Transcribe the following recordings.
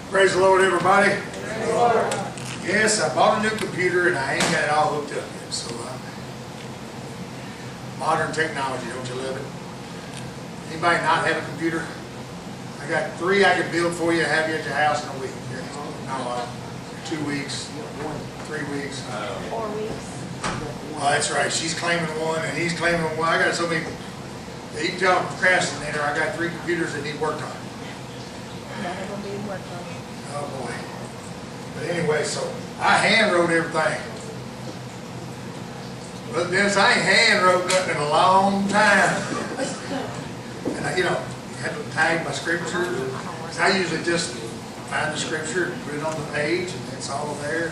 Praise the Lord, everybody. Praise the Lord. Yes, I bought a new computer and I ain't got it all hooked up yet. So, modern technology, don't you love it? Anybody not have a computer? I got 3 I can build for you, have you at your house in a week. No, 2 weeks, 3 weeks. 4 weeks. Oh, that's right. She's claiming one and he's claiming one. I got so many. You can tell I'm a procrastinator. I got 3 computers that need worked on. None of them being worked on. Oh boy. But anyway, so I hand wrote everything. But Dennis, I ain't hand wrote nothing in a long time. And I, had to tag my scriptures. I usually just find the scripture and put it on the page, and it's all there.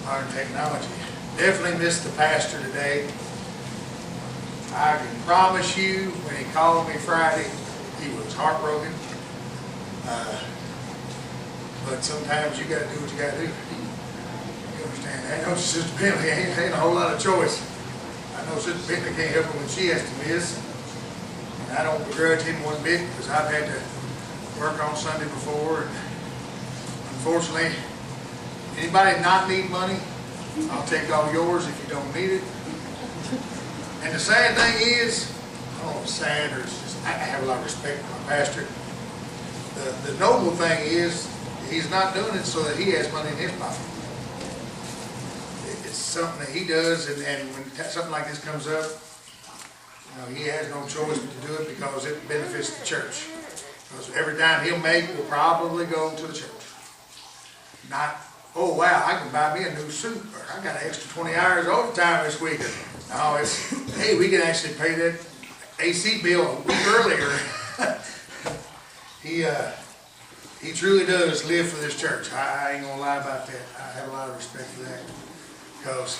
Modern technology. Definitely missed the pastor today. I can promise you, when he called me Friday, he was heartbroken. But sometimes you got to do what you got to do. You understand that? I know Sister Bentley ain't a whole lot of choice. I know Sister Bentley can't help it when she has to miss. And I don't begrudge him one bit because I've had to work on Sunday before. And unfortunately, anybody not need money, I'll take all yours if you don't need it. And the sad thing is, I don't know if it's sad or it's just, I have a lot of respect for my pastor. The noble thing is, he's not doing it so that he has money in his pocket. It's something that he does, and when something like this comes up, he has no choice but to do it because it benefits the church. Because every dime he'll make will probably go to the church. Not, oh wow, I can buy me a new suit, or I got an extra 20 hours overtime this week. No, it's, hey, we can actually pay that AC bill a week earlier. He truly does live for this church. I ain't gonna lie about that. I have a lot of respect for that. Because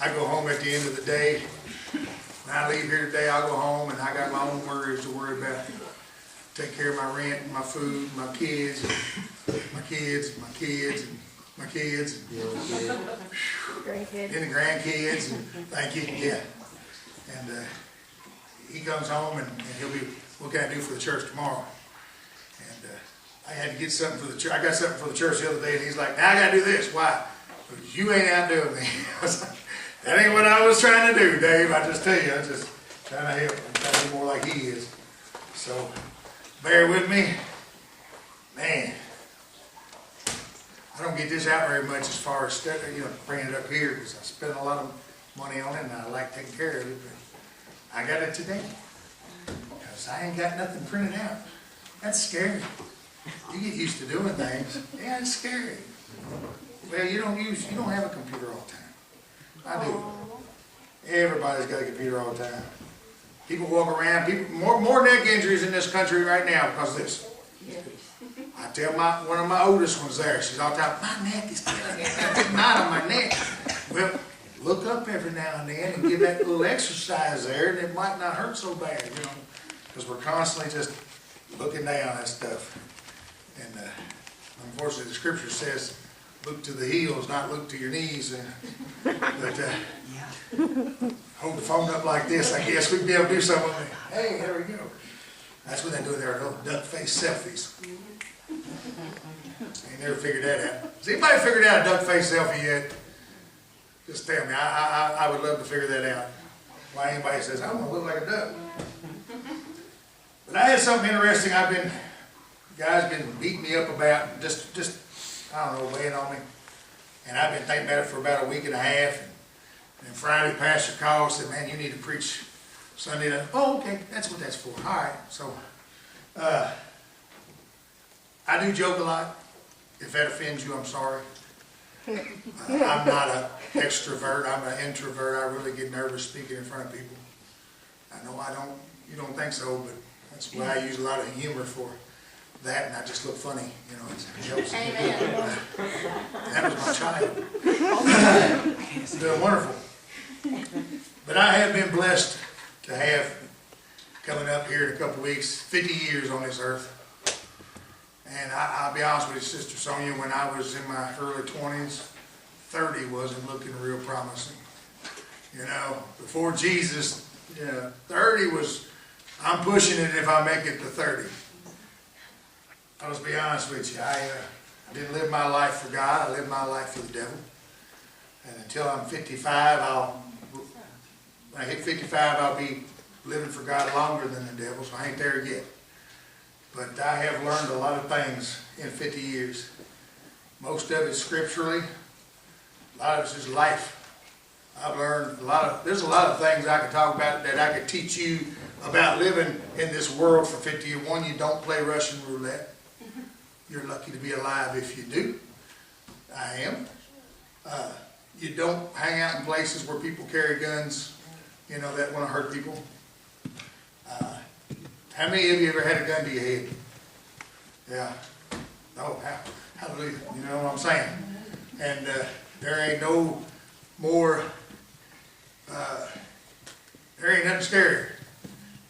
I go home at the end of the day. When I leave here today, I'll go home and I got my own worries to worry about. Take care of my rent, my food, my kids, my kids, my kids, and my kids. Grandkids. And the grandkids. And thank you. Yeah. And he comes home and he'll be, what can I do for the church tomorrow? And I had to get something for the church. I got something for the church the other day, and he's like, now I got to do this. Why? Because you ain't outdoing me. I was like, that ain't what I was trying to do, Dave. I just tell you, I'm just trying to help. I'm trying to be more like he is. So, bear with me. Man, I don't get this out very much as far as bringing it up here because I spend a lot of money on it, and I like taking care of it. But I got it today because I ain't got nothing printed out. That's scary. You get used to doing things. Yeah, it's scary. Well, you don't have a computer all the time. I do. Everybody's got a computer all the time. People walk around, more neck injuries in this country right now because of this. I tell one of my oldest ones there, she's all the time, my neck is killing me. I'm getting out on my neck. Well, look up every now and then and give that little exercise there, and it might not hurt so bad, because we're constantly just looking down at stuff. And unfortunately, the scripture says, look to the heels, not look to your knees. But hold the phone up like this, I guess we'd be able to do something. Hey, there we go. That's what they do their little duck face selfies. Ain't never figured that out. Has anybody figured out a duck face selfie yet? Just tell me. I would love to figure that out. Why anybody says, I want to look like a duck. But I had something interesting guys been beating me up about, just I don't know, weighing on me. And I've been thinking about it for about a week and a half. And Friday, pastor called and said, man, you need to preach Sunday night. Oh, okay, that's what that's for. All right. So, I do joke a lot. If that offends you, I'm sorry. I'm not an extrovert. I'm an introvert. I really get nervous speaking in front of people. I know you don't think so, but that's why I use a lot of humor for that, and I just look funny, it's jokes. Amen. That was my child. It's been wonderful. But I have been blessed to have, coming up here in a couple of weeks, 50 years on this earth. And I'll be honest with you, Sister Sonia, when I was in my early 20s, 30 wasn't looking real promising. Before Jesus, 30 was, I'm pushing it if I make it to 30. I'll just be honest with you. I didn't live my life for God. I lived my life for the devil. And until I'm 55, when I hit 55, I'll be living for God longer than the devil, so I ain't there yet. But I have learned a lot of things in 50 years. Most of it scripturally, a lot of it's just life. I've learned there's a lot of things I could talk about that I could teach you about living in this world for 50 years. One, you don't play Russian roulette. You're lucky to be alive if you do. I am. You don't hang out in places where people carry guns, you know, that want to hurt people. How many of you ever had a gun to your head? Yeah. Oh, hallelujah. You know what I'm saying? And there ain't no more, there ain't nothing scarier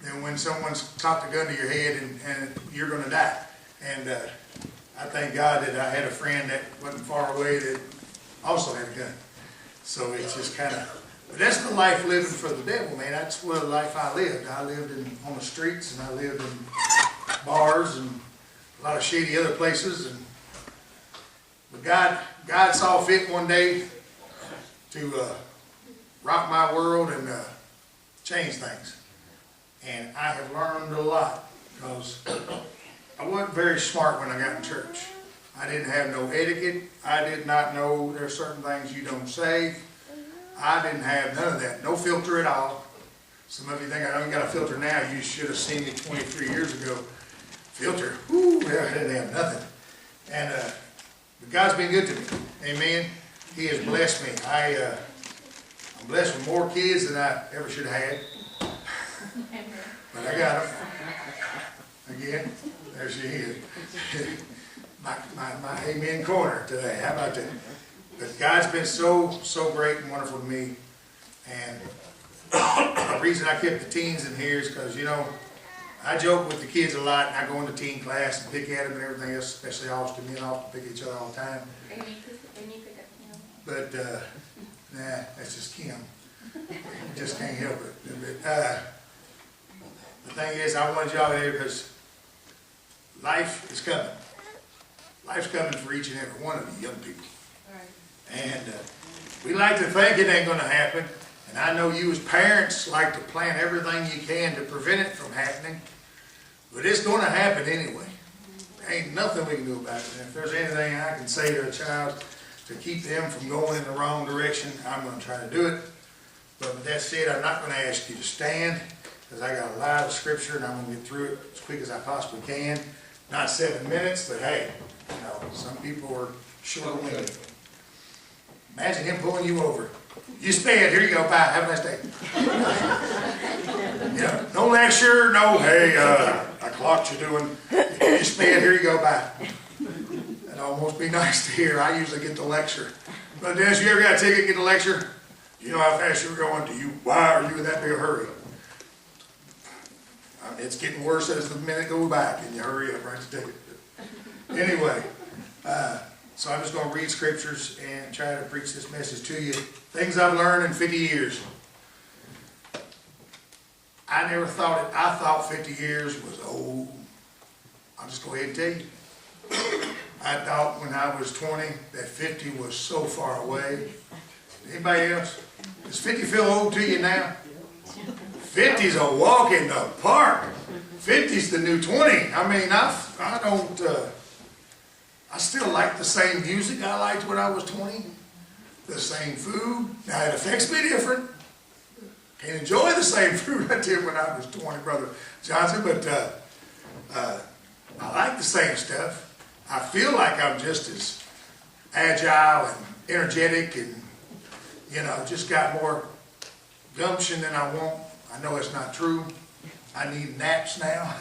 than when someone's cocked a gun to your head and you're going to die. And I thank God that I had a friend that wasn't far away that also had a gun. So it's just kind of, but that's the life living for the devil, man. That's what the life I lived. I lived on the streets, and I lived in bars and a lot of shady other places. But God saw fit one day to rock my world and change things. And I have learned a lot because I wasn't very smart when I got in church. I didn't have no etiquette. I did not know there are certain things you don't say. I didn't have none of that. No filter at all. Some of you think I don't got a filter now. You should have seen me 23 years ago. Filter. Whoo, I didn't have nothing. And but God's been good to me. Amen. He has blessed me. I'm blessed with more kids than I ever should have had. But I got them. Again, there she is. my amen corner today. How about that? But God's been so great and wonderful to me. And the reason I kept the teens in here is because, you know, I joke with the kids a lot, and I go into teen class and pick at them and everything else, especially Austin. Me and Austin pick at each other all the time. And you pick up Kim. But, nah, that's just Kim. You just can't help it. But, the thing is, I wanted y'all here because life is coming. Life's coming for each and every one of you young people. And we like to think it ain't going to happen. And I know you as parents like to plan everything you can to prevent it from happening. But it's going to happen anyway. There ain't nothing we can do about it. And if there's anything I can say to a child to keep them from going in the wrong direction, I'm going to try to do it. But with that said, I'm not going to ask you to stand because I got a lot of scripture and I'm going to get through it as quick as I possibly can. Not 7 minutes, but hey, you know, some people are short-winded. Imagine him pulling you over. You stand, here you go, bye, have a nice day. Yeah, no lecture, no, hey, I clocked you doing, you stand, here you go, bye. That'd almost be nice to hear. I usually get the lecture. But Dennis, you ever got a ticket, get the lecture? You know how fast you were going? Why are you in that big a hurry? It's getting worse as the minute goes by. Can you hurry up, write the ticket? Anyway, so I'm just going to read scriptures and try to preach this message to you. Things I've learned in 50 years. I never thought it. I thought 50 years was old. I'll just go ahead and tell you. I thought when I was 20 that 50 was so far away. Anybody else? Does 50 feel old to you now? 50's a walk in the park. 50's the new 20. I mean, I don't... I still like the same music I liked when I was 20. The same food. Now, it affects me different. Can't enjoy the same food I did when I was 20, Brother Johnson, but I like the same stuff. I feel like I'm just as agile and energetic and, you know, just got more gumption than I want. I know it's not true. I need naps now.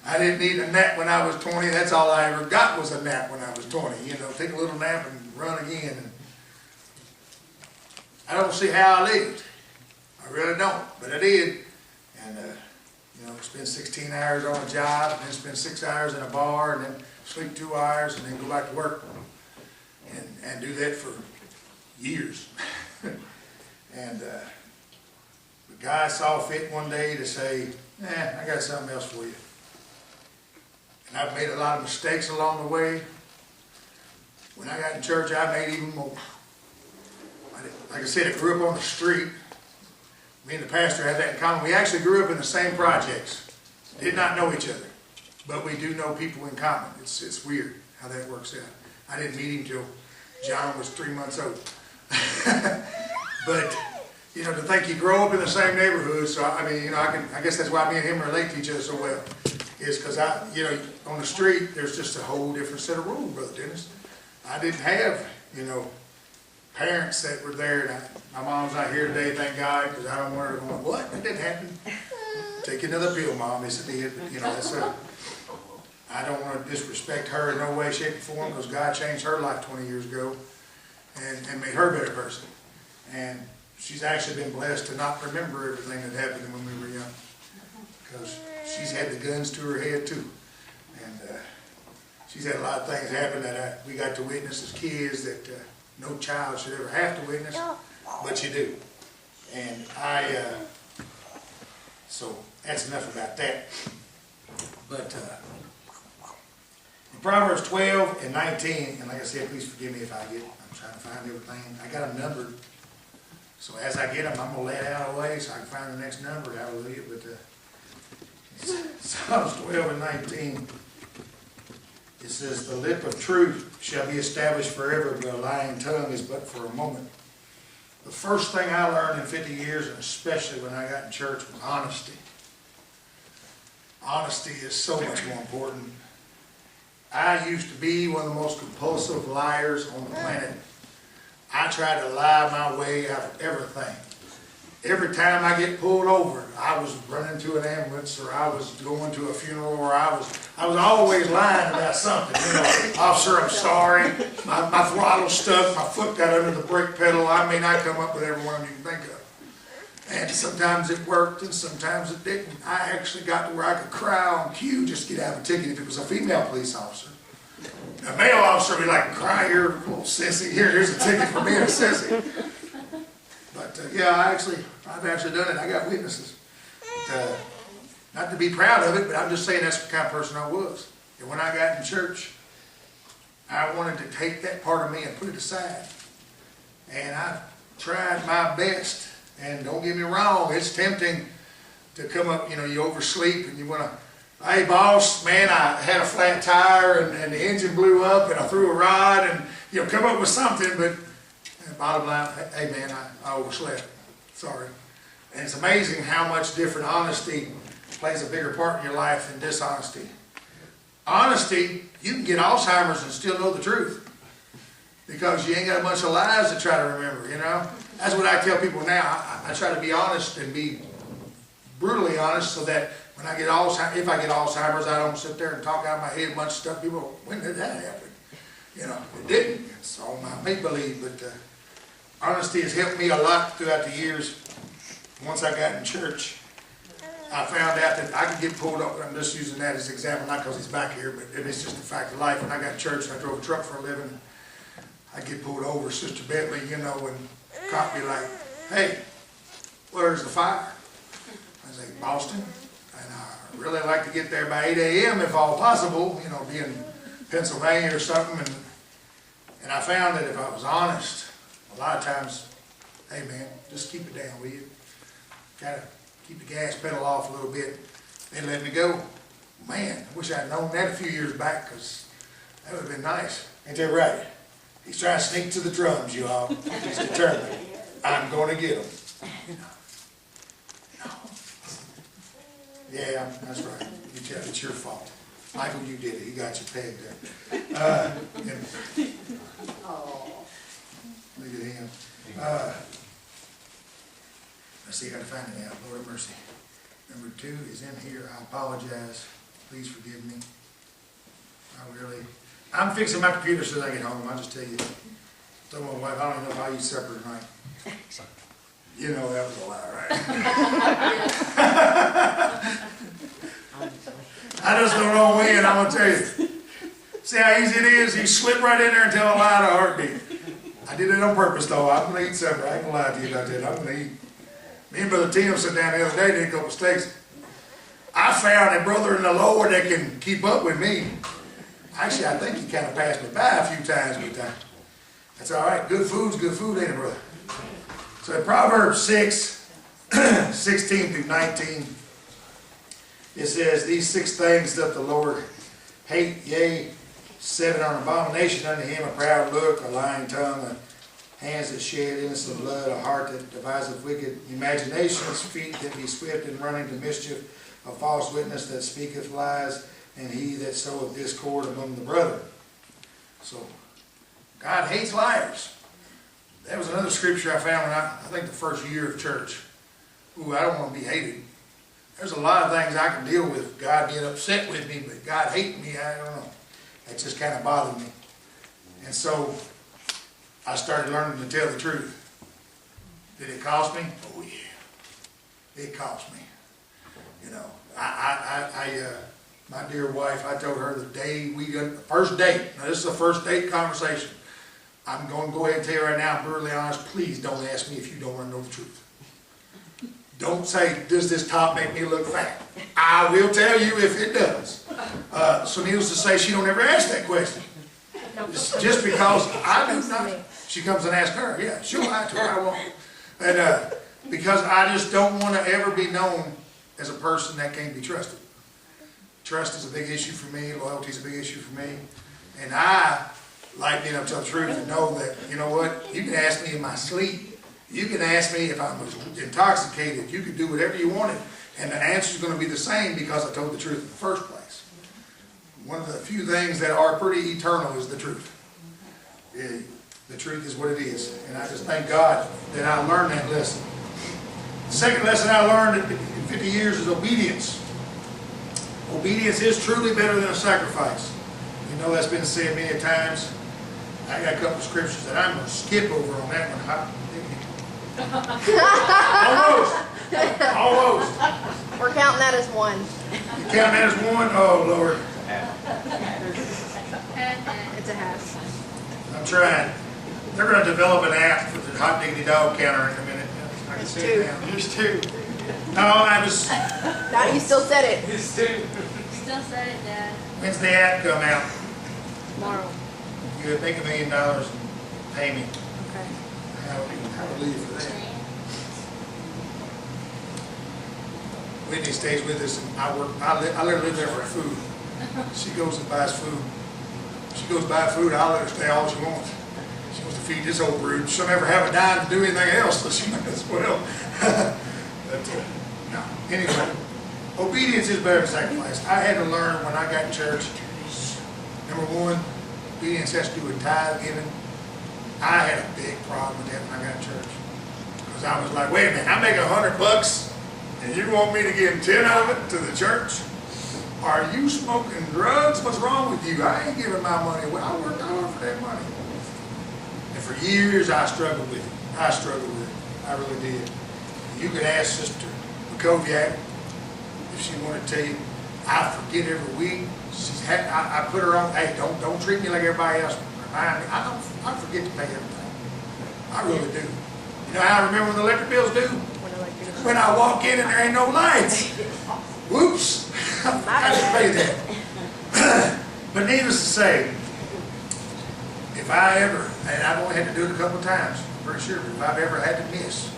I didn't need a nap when I was 20. That's all I ever got was a nap when I was 20. You know, take a little nap and run again. And I don't see how I lived. I really don't, but I did. And, you know, spend 16 hours on a job, and then spend 6 hours in a bar, and then sleep 2 hours, and then go back to work. And do that for years. And but God saw fit one day to say, I got something else for you. I've made a lot of mistakes along the way. When I got in church, I made even more. Like I said, I grew up on the street. Me and the pastor had that in common. We actually grew up in the same projects. Did not know each other, but we do know people in common. It's weird how that works out. I didn't meet him till John was 3 months old. But, you know, to think you grow up in the same neighborhood, so I mean, you know, I guess that's why me and him relate to each other so well, is because you know, on the street, there's just a whole different set of rules, Brother Dennis. I didn't have, you know, parents that were there. And my mom's not here today, thank God, because I don't want her to go, what? That didn't happen. Take another pill, Mom. Yes, it did. But, you know, I don't want to disrespect her in no way, shape, or form, because God changed her life 20 years ago and made her a better person. And she's actually been blessed to not remember everything that happened when we were young, because she's had the guns to her head too. And she's had a lot of things happen that we got to witness as kids that no child should ever have to witness, but you do. And so that's enough about that. But in Proverbs 12 and 19, and like I said, please forgive me if I'm trying to find everything. I got them numbered. So as I get them, I'm going to lay it out away so I can find the next number. Hallelujah. But Psalms 12 and 19, it says, the lip of truth shall be established forever, but a lying tongue is but for a moment. The first thing I learned in 50 years, and especially when I got in church, was honesty. Honesty is so much more important. I used to be one of the most compulsive liars on the planet. I try to lie my way out of everything. Every time I get pulled over, I was running to an ambulance, or I was going to a funeral, or I was always lying about something. You know, officer, I'm sorry. My throttle stuck. My foot got under the brake pedal. I mean, I come up with every one you can think of. And sometimes it worked, and sometimes it didn't. I actually got to where I could cry on cue just to get out of a ticket if it was a female police officer. A male officer would be like, cry here, little sissy. Here's a ticket for being a sissy. But yeah, I've actually done it. I got witnesses. But, not to be proud of it, but I'm just saying that's the kind of person I was. And when I got in church, I wanted to take that part of me and put it aside. And I tried my best. And don't get me wrong, it's tempting to come up, you know, you oversleep and you want to, hey boss, man, I had a flat tire and the engine blew up and I threw a rod, and, you know, come up with something, but bottom line, hey man, I overslept. Sorry. And it's amazing how much different honesty plays a bigger part in your life than dishonesty. Honesty, you can get Alzheimer's and still know the truth, because you ain't got a bunch of lies to try to remember, you know. That's what I tell people now. I try to be honest and be brutally honest, so that when I get Alzheimer's, if I get Alzheimer's, I don't sit there and talk out of my head a bunch of stuff. People go, when did that happen? You know, it didn't. It's all my make-believe. But honesty has helped me a lot throughout the years. Once I got in church, I found out that I could get pulled up. I'm just using that as an example, not because he's back here, but it's just a fact of life. When I got in church and I drove a truck for a living, I get pulled over, Sister Bentley, you know, and cop be like, hey, where's the fire? I say, Boston. And I really like to get there by 8 a.m. if all possible, you know, be in Pennsylvania or something. And I found that if I was honest, a lot of times, hey man, just keep it down, will you? Gotta keep the gas pedal off a little bit. They let me go. Man, I wish I'd known that a few years back, because that would have been nice. Ain't that right? He's trying to sneak to the drums, you all. He's determined. I'm going to get him. No. Yeah, that's right. It's your fault. Michael, you did it. He got you pegged there. Look at him. Let's see if I can find it now. Lord have mercy. Number 2 is in here. I apologize. Please forgive me. I'm fixing my computer so that I get home. I'll just tell you. Told my wife, I don't even know if I use supper tonight. You know that was a lie, right? I just don't know when, I'm going to tell you. See how easy it is? You slip right in there and tell a lie to a heartbeat. I did it on purpose, though. I'm going to eat supper. I ain't going to lie to you about that. I'm going to eat. Me and Brother Tim sat down the other day and did a couple steaks. I found a brother in the Lord that can keep up with me. Actually, I think he kind of passed me by a few times, but that's all right. Good food's good food, ain't it, brother? So in Proverbs 6, 16 through 19, it says, these 6 things doth the Lord hate, yea, 7 are an abomination unto him, a proud look, a lying tongue, a hands that shed innocent blood, a heart that deviseth wicked imaginations, feet that be swift in running to mischief, a false witness that speaketh lies, and he that soweth discord among the brethren. So, God hates liars. That was another scripture I found when I think the first year of church. Ooh, I don't want to be hated. There's a lot of things I can deal with, God being upset with me, but God hating me, I don't know. That just kind of bothered me. And so, I started learning to tell the truth. Did it cost me? Oh yeah. It cost me. You know, my dear wife, I told her the day we got, the first date, now this is a first date conversation. I'm going to go ahead and tell you right now, I'm brutally honest, please don't ask me if you don't want to know the truth. Don't say, does this top make me look fat? I will tell you if it does. So needless to say, she don't ever ask that question. Just because I do not. She comes and asks her, yeah, she'll lie to her, I won't. And because I just don't want to ever be known as a person that can't be trusted. Trust is a big issue for me, loyalty is a big issue for me. And I like being able to tell the truth and know that, you know what, you can ask me in my sleep. You can ask me if I was intoxicated. You can do whatever you wanted. And the answer is going to be the same because I told the truth in the first place. One of the few things that are pretty eternal is the truth. The truth is what it is. And I just thank God that I learned that lesson. The second lesson I learned in 50 years is obedience. Obedience is truly better than a sacrifice. You know that's been said many times. I got a couple of scriptures that I'm going to skip over on that one. Almost. We're counting that as one. You count that as one? Oh, Lord. It's a half. I'm trying. They're going to develop an app for the hot diggity dog counter in a minute. I can see it now. There's 2. No, I was... Now you still said it. Still said it, Dad. When's the app come out? Tomorrow. You would make $1 million and pay me. Okay. Hallelujah for that. Whitney stays with us, and I let her live there for food. She goes and buys food. She goes to buy food, I'll let her stay all she wants. She wants to feed this old brood. She'll never have a dime to do anything else, so she might as well. But, no. Anyway, obedience is better than sacrifice. I had to learn when I got in church, number one, obedience has to do with tithe giving. I had a big problem with that when I got in church. Because I was like, wait a minute, I make $100 and you want me to give 10 of it to the church? Are you smoking drugs? What's wrong with you? I ain't giving my money away. I worked hard for that money. And for years I struggled with it. I really did. You can ask Sister Mackowiak if she wanted to tell you. I forget every week. I put her on, hey, don't treat me like everybody else. Remind me. I forget to pay everything. I really do. You know how I remember when the electric bills due? When I walk in and there ain't no lights. Whoops. I didn't pay that. But needless to say, if I ever, and I've only had to do it a couple of times, I'm pretty sure, but if I've ever had to miss,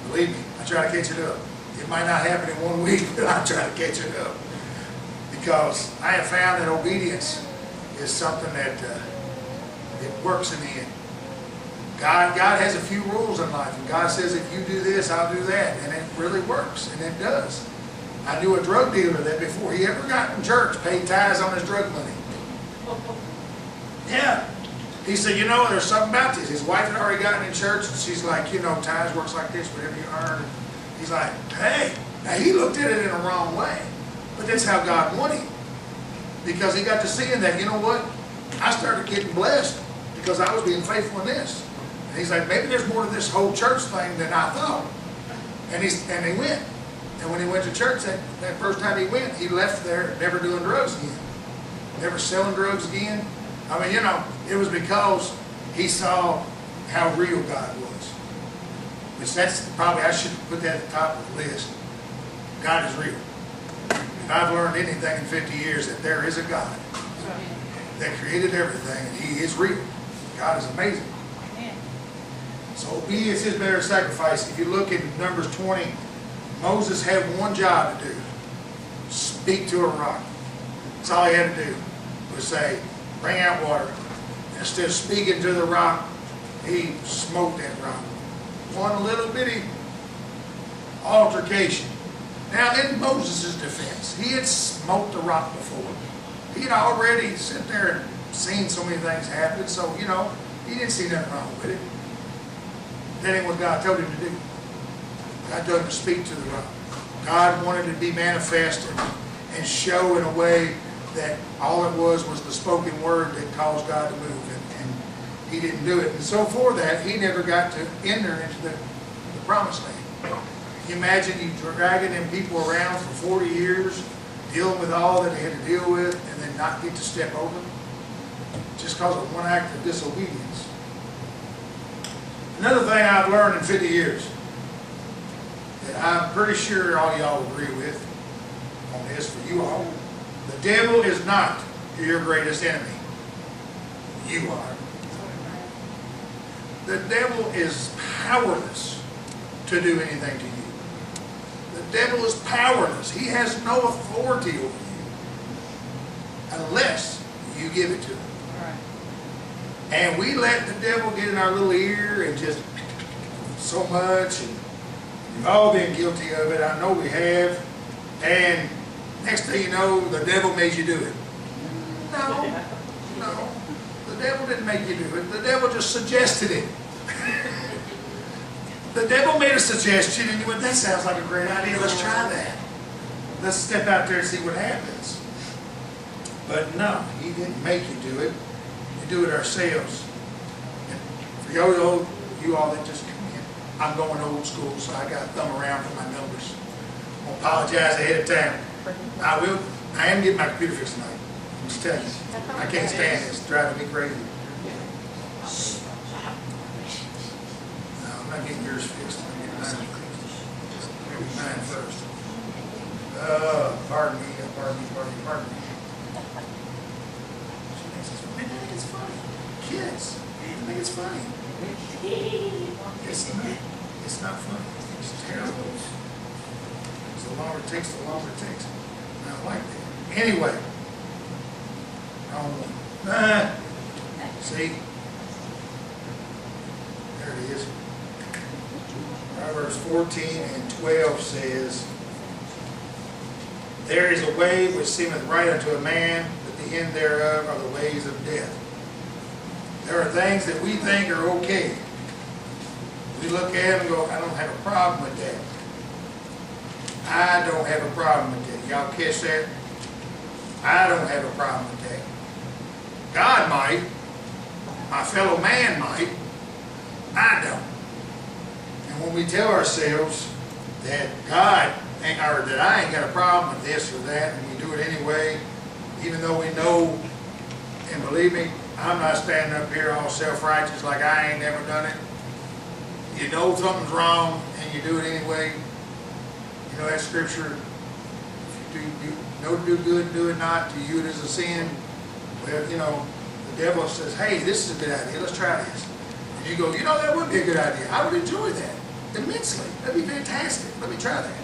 believe me, I try to catch it up. It might not happen in 1 week, but I try to catch it up. Because I have found that obedience is something that it works in the end. God has a few rules in life, and God says, if you do this, I'll do that, and it really works, and it does. I knew a drug dealer that before he ever got in church paid tithes on his drug money. Yeah. He said, you know, there's something about this. His wife had already gotten in church, and she's like, you know, tithes works like this, whatever you earn. He's like, hey. Now, he looked at it in a wrong way, but that's how God wanted him. Because he got to seeing that, you know what? I started getting blessed because I was being faithful in this. And he's like, maybe there's more to this whole church thing than I thought. And he went. And when he went to church, that first time he went, he left there never doing drugs again. Never selling drugs again. I mean, you know, it was because he saw how real God was. Which that's probably, I should put that at the top of the list. God is real. If I've learned anything in 50 years, that there is a God that created everything, and He is real. God is amazing. So obedience is better than sacrifice. If you look in Numbers 20, Moses had one job to do: speak to a rock. That's all he had to do, was say, bring out water. Instead of speaking to the rock, he smoked that rock. One little bitty altercation. Now, in Moses' defense, he had smoked the rock before. He had already sat there and seen so many things happen, so, you know, he didn't see nothing wrong with it. That ain't what God told him to do. God told him to speak to the rock. God wanted to be manifested and show in a way that all it was the spoken word that caused God to move, and he didn't do it. And so for that, he never got to enter into the promised land. Can you imagine you dragging them people around for 40 years, dealing with all that they had to deal with, and then not get to step over just because of one act of disobedience? Another thing I've learned in 50 years that I'm pretty sure all y'all agree with on this, for you all: the devil is not your greatest enemy. You are. The devil is powerless to do anything to you. The devil is powerless. He has no authority over you unless you give it to him. And we let the devil get in our little ear and just so much. And we've all been guilty of it. I know we have. And next thing you know, the devil made you do it. No. The devil didn't make you do it. The devil just suggested it. The devil made a suggestion and you went, that sounds like a great idea. Let's try that. Let's step out there and see what happens. But no, he didn't make you do it. We do it ourselves. And for you all that just come in, I'm going old school, so I got to thumb around for my numbers. I'll apologize ahead of time. I am getting my computer fixed tonight. I'm just telling you. I can't stand this. It's driving me crazy. No, I'm not getting yours fixed. I'm getting mine fixed. Maybe mine first. Pardon me. They think it's funny. Kids, they think it's funny. It's not funny. It's terrible. The longer it takes, the longer it takes. I don't like that. Anyway. Wrong one. See? There it is. Proverbs 14 and 12 says, there is a way which seemeth right unto a man, but the end thereof are the ways of death. There are things that we think are okay. We look at them and go, I don't have a problem with that. I don't have a problem with that. Y'all catch that? I don't have a problem with that. God might. My fellow man might. I don't. And when we tell ourselves that God ain't, or that I ain't got a problem with this or that, and we do it anyway, even though we know, and believe me, I'm not standing up here all self-righteous like I ain't never done it. You know something's wrong and you do it anyway. You know that scripture, if you know to do good, do it not, to you it is a sin. Well, you know, the devil says, hey, this is a good idea, let's try this. And you go, you know, that would be a good idea. I would enjoy that immensely. That'd be fantastic. Let me try that.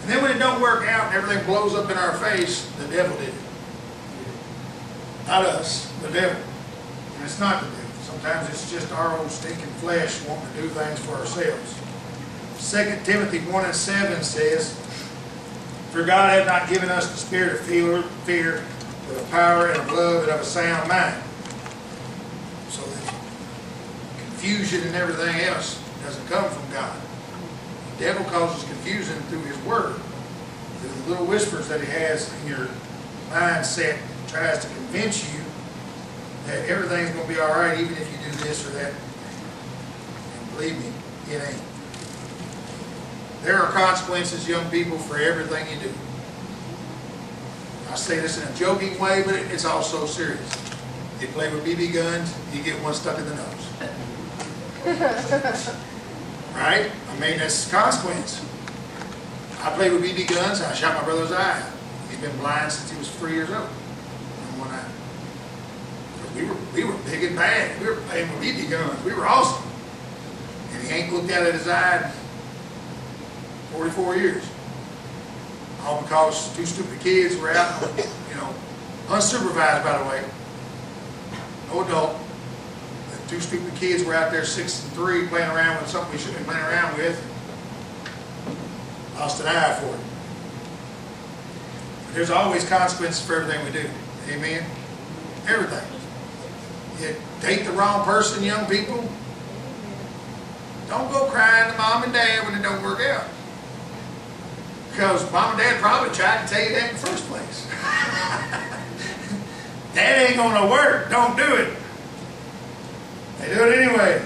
And then when it don't work out and everything blows up in our face, the devil did it. Not us, the devil. And it's not the devil. Sometimes it's just our old stinking flesh wanting to do things for ourselves. 2 Timothy 1 and 7 says, for God hath not given us the spirit of fear, but of power and of love and of a sound mind. So that confusion and everything else doesn't come from God. The devil causes confusion through his word. Through the little whispers that he has in your mindset, tries to convince you that everything's going to be all right even if you do this or that. And believe me, it ain't. There are consequences, young people, for everything you do. I say this in a joking way, but it's also serious. You play with BB guns, you get one stuck in the nose. Right? I mean, that's a consequence. I played with BB guns, I shot my brother's eye out. been blind since he was 3 years old. And when we were big and bad. We were playing with BB guns. We were awesome. And he ain't looked out at his eye in 44 years. All because 2 stupid kids were out, unsupervised, by the way. No adult. The 2 stupid kids were out there 6 and 3 playing around with something we shouldn't be playing around with. Lost an eye for it. But there's always consequences for everything we do. Amen? Everything. You date the wrong person, young people. Don't go crying to mom and dad when it don't work out. Because mom and dad probably tried to tell you that in the first place. That ain't gonna work. Don't do it. They do it anyway.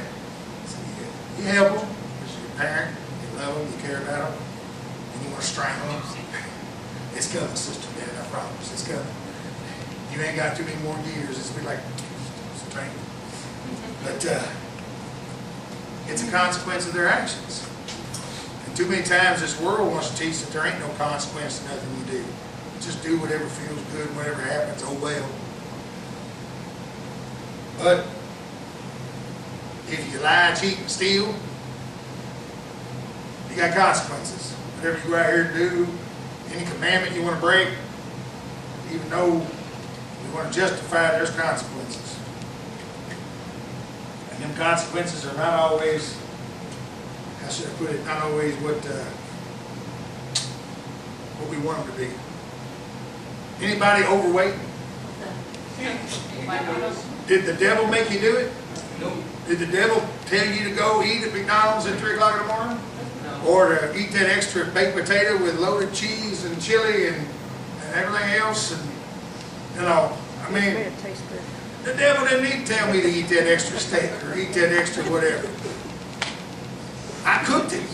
So you help them because you're a parent. You love them. You care about them. And you want to strangle them. It's coming, sister, dad. I promise. It's coming. You ain't got too many more years. It's be like strangle. But it's a consequence of their actions. And too many times this world wants to teach that there ain't no consequence to nothing you do. Just do whatever feels good, whatever happens, oh well. But if you lie, cheat, and steal, you got consequences. Whatever you go out here and do, any commandment you want to break, even though you want to justify it, there's consequences. And them consequences are not always, how should I put it, not always what we want them to be. Anybody overweight? Did the devil make you do it? No. Did the devil tell you to go eat at McDonald's at 3 o'clock in the morning? No. Or to eat that extra baked potato with loaded cheese and chili and everything else? And, I mean, the devil didn't need to tell me to eat that extra steak or eat that extra whatever. I cooked it.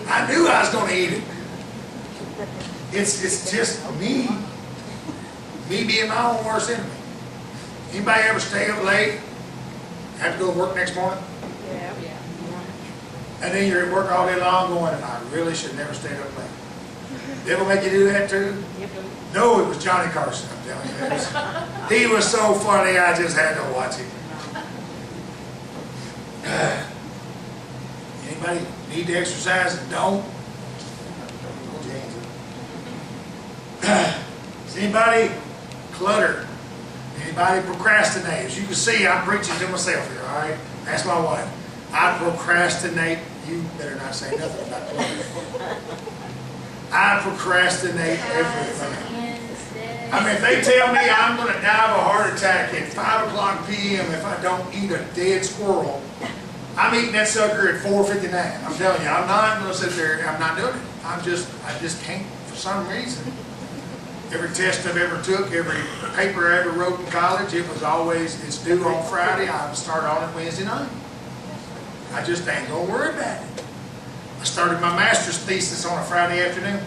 I knew I was going to eat it. It's just me being my own worst enemy. Anybody ever stay up late, have to go to work next morning? Yeah. And then you're at work all day long going, I really should never stay up late. Devil make you do that too? Yep. No, it was Johnny Carson, I'm telling you. He was so funny, I just had to watch him. Anybody need to exercise and don't? Is anybody cluttered? Anybody procrastinate? As you can see, I'm preaching to myself here, all right? Ask my wife. I procrastinate. You better not say nothing about clutter. I procrastinate everything. I mean, if they tell me I'm going to die of a heart attack at 5 o'clock p.m. if I don't eat a dead squirrel, I'm eating that sucker at 4:59. I'm telling you, I'm not going to sit there. I'm not doing it. I just can't for some reason. Every test I've ever took, every paper I ever wrote in college, it was always, it's due on Friday, I would start on it Wednesday night. I just ain't going to worry about it. I started my master's thesis on a Friday afternoon.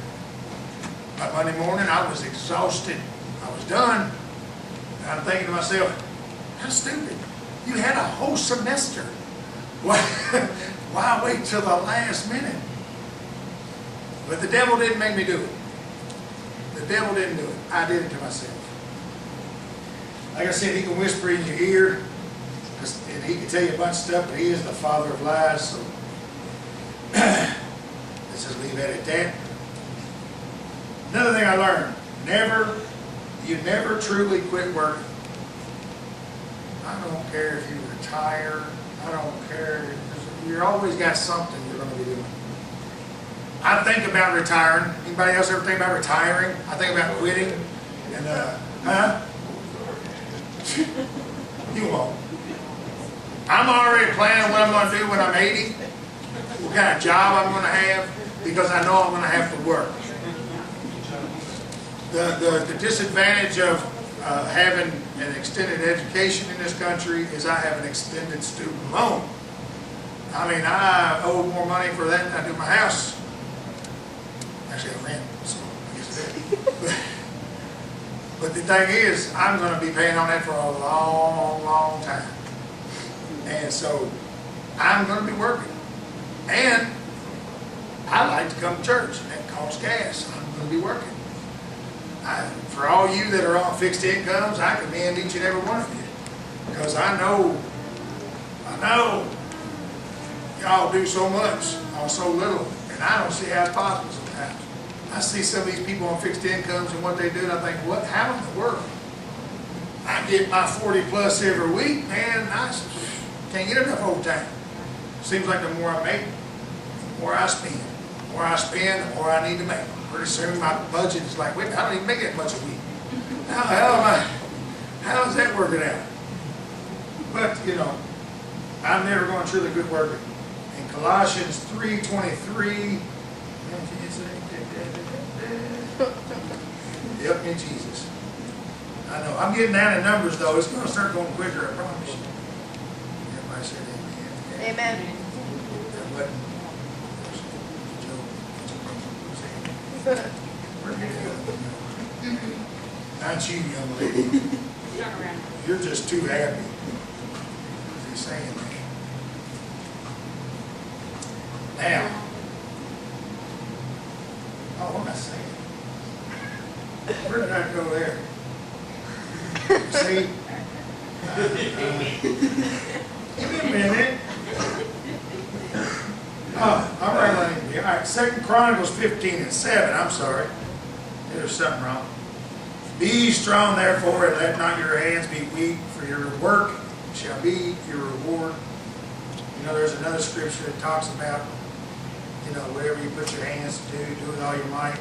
By Monday morning, I was exhausted. I was done. And I'm thinking to myself, how stupid. You had a whole semester. Why wait till the last minute? But the devil didn't make me do it. The devil didn't do it. I did it to myself. Like I said, he can whisper in your ear, and he can tell you a bunch of stuff, but he is the father of lies. So let's just leave it at that. Another thing I learned, you never truly quit working. I don't care if you retire. I don't care. You've always got something you're going to be doing. I think about retiring. Anybody else ever think about retiring? I think about quitting. And, You won't. I'm already planning what I'm going to do when I'm 80. What kind of job I'm going to have. Because I know I'm going to have to work. The disadvantage of having an extended education in this country is I have an extended student loan. I mean, I owe more money for that than I do my house. Actually, I rent, so I guess it is. But the thing is, I'm going to be paying on that for a long, long time. And so, I'm going to be working. And I like to come to church, and that costs gas. I'm going to be working. For all you that are on fixed incomes, I commend each and every one of you. Because I know y'all do so much on so little, and I don't see how it's possible sometimes. I see some of these people on fixed incomes and what they do, and I think, what, how in the world? I get my 40 plus every week, man, I can't get enough overtime. Seems like the more I make, the more I spend. The more I spend, the more I need to make. Pretty soon my budget is like, wait, I don't even make that much a week. How is that working out? But, you know, I'm never going to truly good working. In Colossians 3:23, help me, Jesus. I know. I'm getting down in numbers, though. It's going to start going quicker, I promise you. Everybody said amen. Amen. That wasn't Where'd you go? Not you, young lady. Turn around. You're just too happy. He's saying that. Now, what am I saying? Where did I go there? See? Give me a minute. Oh, all right, all right. 2 Chronicles 15:7. I'm sorry. There's something wrong. Be strong, therefore, and let not your hands be weak, for your work shall be your reward. You know, there's another scripture that talks about, you know, whatever you put your hands to do, do with all your might.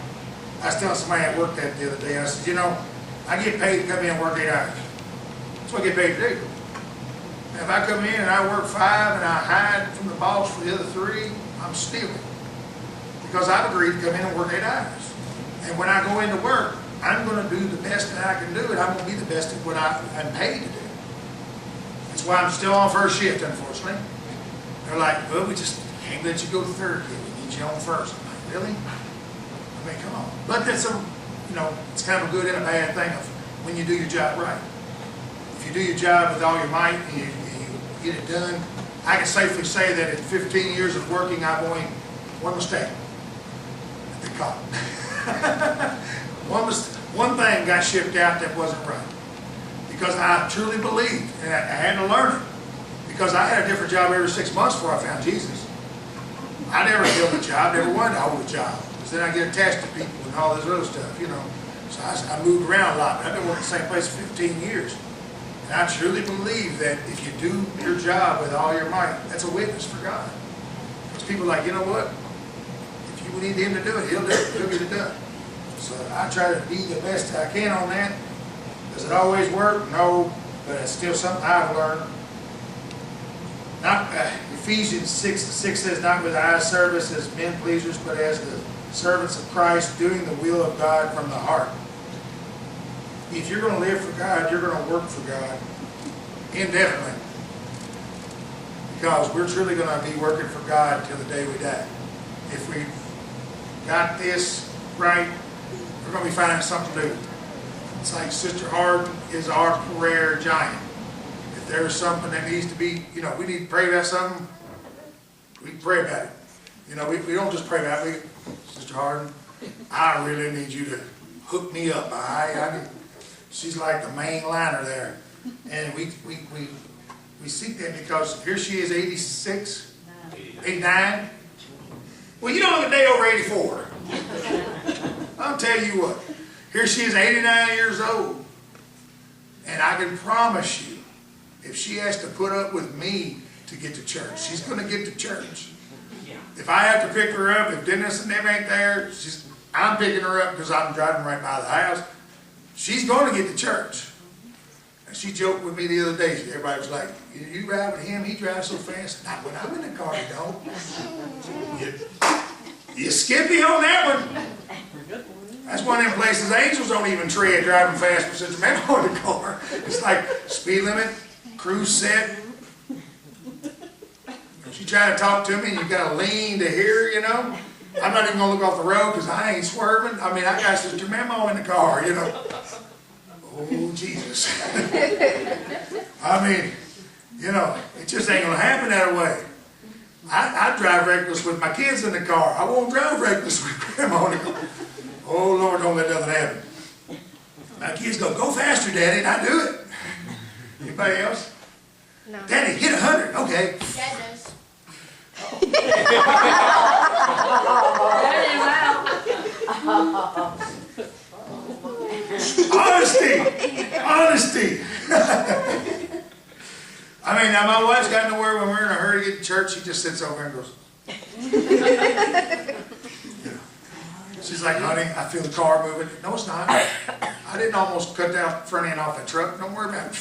I was telling somebody at work that the other day, I said, you know, I get paid to come in and work 8 hours. That's what I get paid to do. If I come in and I work 5 and I hide from the boss for the other 3, I'm stealing. Because I've agreed to come in and work 8 hours. And when I go into work, I'm going to do the best that I can do, and I'm going to be the best at what I'm paid to do. That's why I'm still on first shift, unfortunately. They're like, well, we just can't let you go to third shift. We need you on first. I'm like, really? I mean, come on. But that's you know, it's kind of a good and a bad thing of when you do your job right. If you do your job with all your might and you get it done, I can safely say that in 15 years of working, I've only one mistake that they caught. One thing got shipped out that wasn't right. Because I truly believed, and I had to learn it. Because I had a different job every 6 months before I found Jesus. I never held a job, never wanted to hold a job. Because then I get attached to people and all this other stuff, you know. So I moved around a lot. But I've been working the same place for 15 years. And I truly believe that if you do your job with all your might, that's a witness for God. Because people are like, you know what? If you need him to do it, he'll do it. He'll get it done. So I try to be the best I can on that. Does it always work? No. But it's still something I've learned. Ephesians 6:6 says, not with eye service as men pleasers, but as the servants of Christ, doing the will of God from the heart. If you're going to live for God, you're going to work for God indefinitely. Because we're truly going to be working for God until the day we die. If we got this right, we're going to be finding something to do. It's like Sister Harden is our prayer giant. If there's something that needs to be, you know, we need to pray about something, we pray about it. You know, we don't just pray about it. Sister Harden, I really need you to hook me up. She's like the main liner there. And we seek that because here she is, 86, 89. Well, you don't look a day over 84. I'll tell you what. Here she is, 89 years old. And I can promise you, if she has to put up with me to get to church, she's going to get to church. If I have to pick her up, if Dennis and them ain't there, I'm picking her up because I'm driving right by the house. She's going to get to church. And she joked with me the other day. Everybody was like, you ride with him? He drives so fast. Not when I'm in the car, he don't. You skippy on that one. That's one of them places angels don't even tread driving fast with such a man on the car. It's like speed limit, cruise set. If you try to talk to me and you got to lean to hear, you know. I'm not even going to look off the road because I ain't swerving. I mean, I got Sister Memo in the car, you know. Oh, Jesus. I mean, you know, it just ain't going to happen that way. I drive reckless with my kids in the car. I won't drive reckless with Grandma in the car. Oh, Lord, don't let nothing happen. My kids go faster, Daddy, and I do it. Anybody else? No. Daddy, hit 100. Okay. Dad does. Honesty. I mean, now my wife's gotten to where when we're in a hurry to get to church, she just sits over and goes. She's like, honey, I feel the car moving. No, it's not. I didn't almost cut that front end off the truck. Don't worry about it.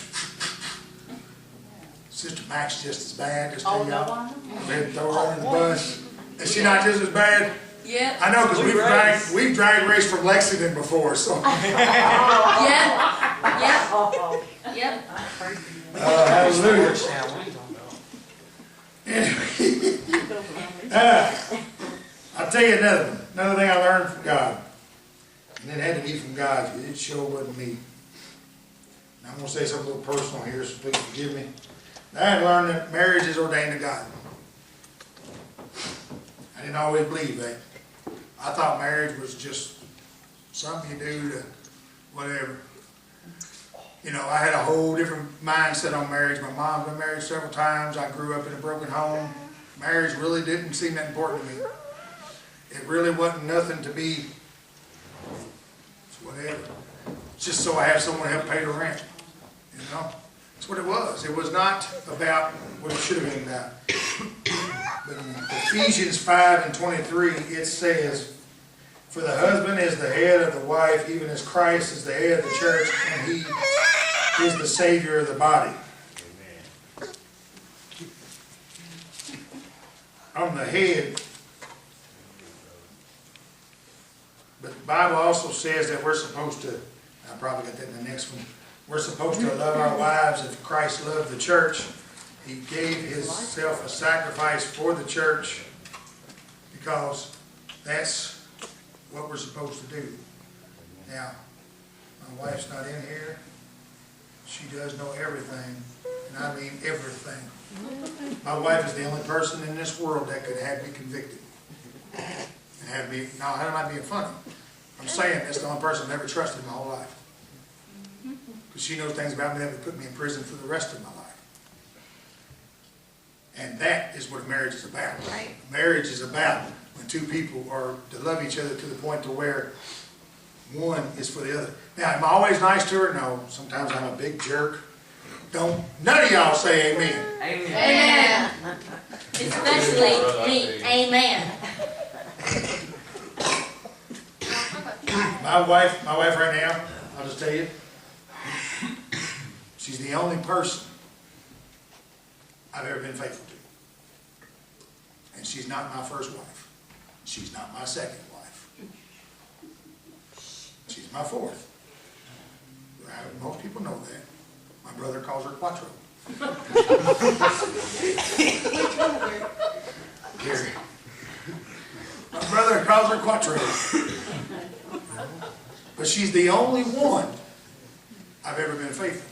Sister Mac's just as bad. Just tell y'all. Throw her under the bus. Is she not just as bad? Yep. I know, because we've dragged race from Lexington before, so. Yep. Hallelujah. I'll tell you another thing I learned from God. And it had to be from God. It sure wasn't me. And I'm going to say something a little personal here, so please forgive me. I had learned that marriage is ordained of God. I didn't always believe that. I thought marriage was just something you do to whatever. You know, I had a whole different mindset on marriage. My mom's been married several times. I grew up in a broken home. Marriage really didn't seem that important to me. It really wasn't nothing to be whatever. It's just so I have someone to help pay the rent. You know? That's what it was. It was not about what it should have been about. But in Ephesians 5:23, it says, for the husband is the head of the wife, even as Christ is the head of the church, and he is the Savior of the body. I'm the head. But the Bible also says that we're supposed to, I probably got that in the next one, we're supposed to love our wives as Christ loved the church. He gave himself a sacrifice for the church because that's what we're supposed to do. Now, my wife's not in here. She does know everything, and I mean everything. My wife is the only person in this world that could have me convicted. And have me, no, I'm not being funny. I'm saying that's the only person I've ever trusted in my whole life. Because she knows things about me that would put me in prison for the rest of my life. And that is what marriage is about. Right. Marriage is about when two people are to love each other to the point to where one is for the other. Now, am I always nice to her? No. Sometimes I'm a big jerk. None of y'all say amen. Amen. Especially me. Amen. My wife right now, I'll just tell you, she's the only person I've ever been faithful to. And she's not my first wife. She's not my second wife. She's my fourth. Most people know that. My brother calls her Quattro. Gary. My brother calls her Quattro. But she's the only one I've ever been faithful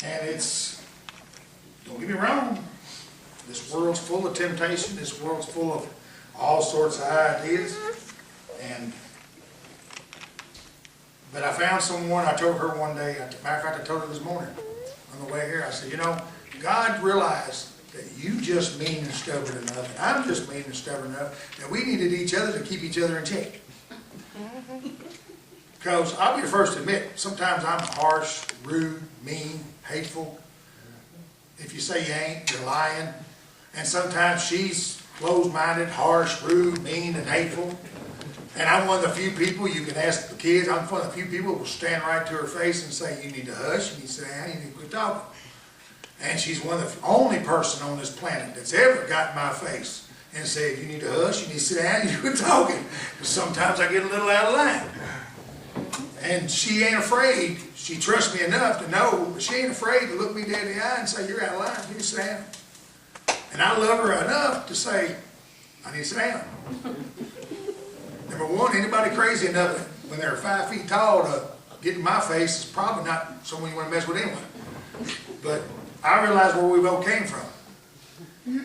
to. And it's, don't get me wrong, this world's full of temptation. This world's full of all sorts of ideas. But I found someone, I told her one day, as a matter of fact, I told her this morning on the way here, I said, you know, God realized that you just mean and stubborn enough, and I'm just mean and stubborn enough, that we needed each other to keep each other in check. Because I'll be the first to admit, sometimes I'm harsh, rude, mean, hateful. If you say you ain't, you're lying. And sometimes she's closed-minded, harsh, rude, mean, and hateful. And I'm one of the few people, you can ask the kids, I'm one of the few people who will stand right to her face and say, you need to hush, you need to sit down, you need to quit talking. And she's one of the only person on this planet that's ever got in my face and said, you need to hush, you need to sit down, you need to quit talking. Because sometimes I get a little out of line. And she ain't afraid. She trusts me enough to know, but she ain't afraid to look me dead in the eye and say, you're out of line, you need to sit down. And I love her enough to say, I need to sit down. Number one, anybody crazy enough when they're 5 feet tall to get in my face is probably not someone you want to mess with anyway. But I realize where we both came from.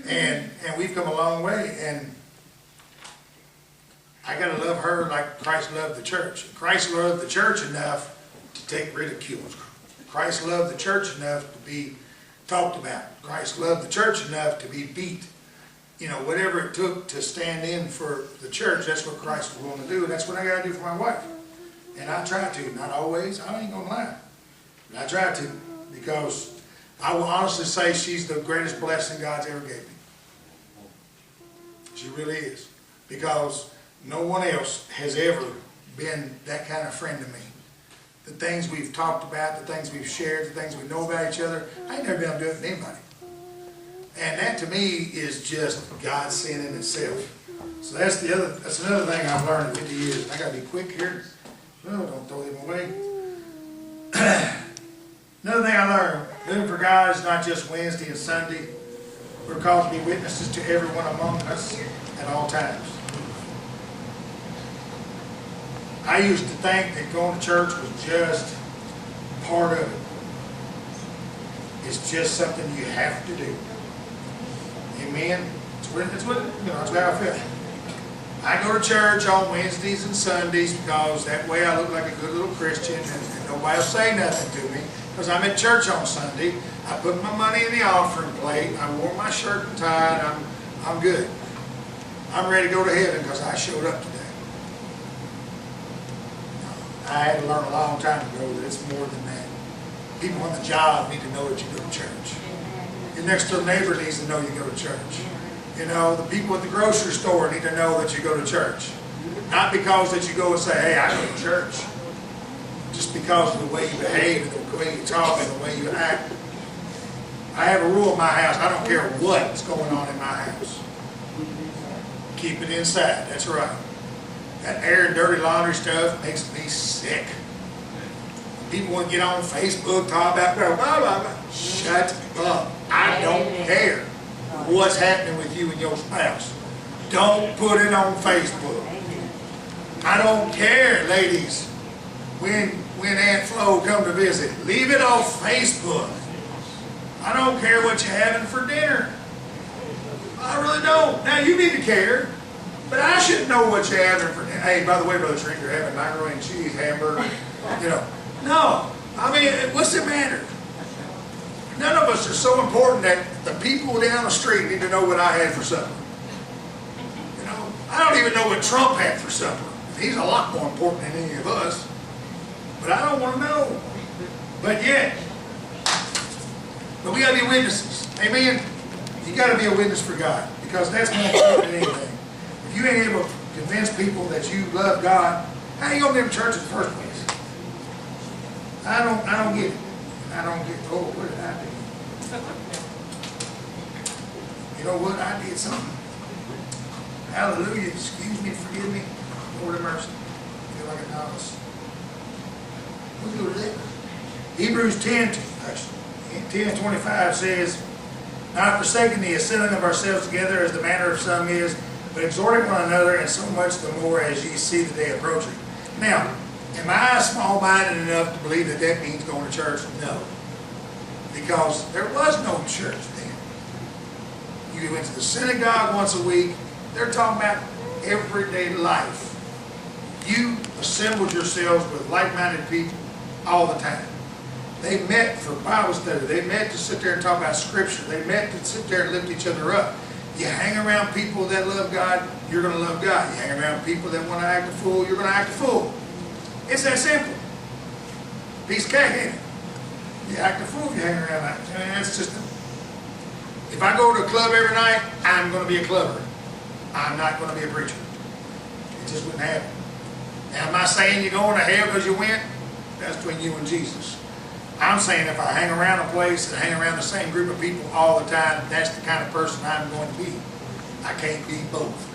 And we've come a long way. And I gotta love her like Christ loved the church. Christ loved the church enough to take ridicule. Christ loved the church enough to be talked about. Christ loved the church enough to be beat. You know, whatever it took to stand in for the church, that's what Christ was willing to do, and that's what I gotta do for my wife. And I try to, not always, I ain't gonna lie. But I try to, because I will honestly say she's the greatest blessing God's ever gave me. She really is. Because no one else has ever been that kind of friend to me. The things we've talked about, the things we've shared, the things we know about each other, I ain't never been able to do it with anybody. And that to me is just God's sin in itself. So that's another thing I've learned in 50 years. I gotta be quick here. No, don't throw them away. Another thing I learned, living for God is not just Wednesday and Sunday. We're called to be witnesses to everyone among us at all times. I used to think that going to church was just part of it. It's just something you have to do. Amen? That's what that's how I feel. I go to church on Wednesdays and Sundays because that way I look like a good little Christian and nobody will say nothing to me. Because I'm at church on Sunday, I put my money in the offering plate, I wore my shirt and tie, and I'm good. I'm ready to go to heaven because I showed up today. I had to learn a long time ago that it's more than that. People on the job need to know that you go to church. Your next door neighbor needs to know you go to church. You know, the people at the grocery store need to know that you go to church. Not because that you go and say, hey, I go to church. Just because of the way you behave and the way you talk and the way you act. I have a rule in my house. I don't care what's going on in my house. Keep it inside. That's right. That air and dirty laundry stuff makes me sick. People want to get on Facebook, talk about blah, blah, blah. Shut up. I don't care what's happening with you and your spouse. Don't put it on Facebook. I don't care, ladies, when Aunt Flo come to visit. Leave it off Facebook. I don't care what you're having for dinner. I really don't. Now, you need to care, but I should know what you're having for dinner. Hey, by the way, Brother Shrink, you're having macaroni and cheese, hamburger, you know. No. I mean, what's the matter? None of us are so important that the people down the street need to know what I had for supper. You know, I don't even know what Trump had for supper. He's a lot more important than any of us. But I don't want to know. But yet, but we got to be witnesses. Amen? You got to be a witness for God, because that's more important than anything. If you ain't able to convince people that you love God, how you going to be in church in the first place? I don't get it. I don't get, oh, what did I do? You know what? I did something. Hallelujah. Excuse me, forgive me. Lord have mercy. I feel like a novice. We'll go to that. Hebrews 10:25 says, not forsaking the assembling of ourselves together as the manner of some is, but exhorting one another, and so much the more as ye see the day approaching. Now, am I small-minded enough to believe that that means going to church? No. Because there was no church then. You went to the synagogue once a week. They're talking about everyday life. You assembled yourselves with like-minded people all the time. They met for Bible study. They met to sit there and talk about Scripture. They met to sit there and lift each other up. You hang around people that love God, you're going to love God. You hang around people that want to act a fool, you're going to act a fool. It's that simple. Piece of cake, ain't it? You act a fool if you hang around that. I mean, that's just if I go to a club every night, I'm going to be a clubber. I'm not going to be a preacher. It just wouldn't happen. Now, am I saying you're going to hell because you went? That's between you and Jesus. I'm saying if I hang around a place and hang around the same group of people all the time, that's the kind of person I'm going to be. I can't be both.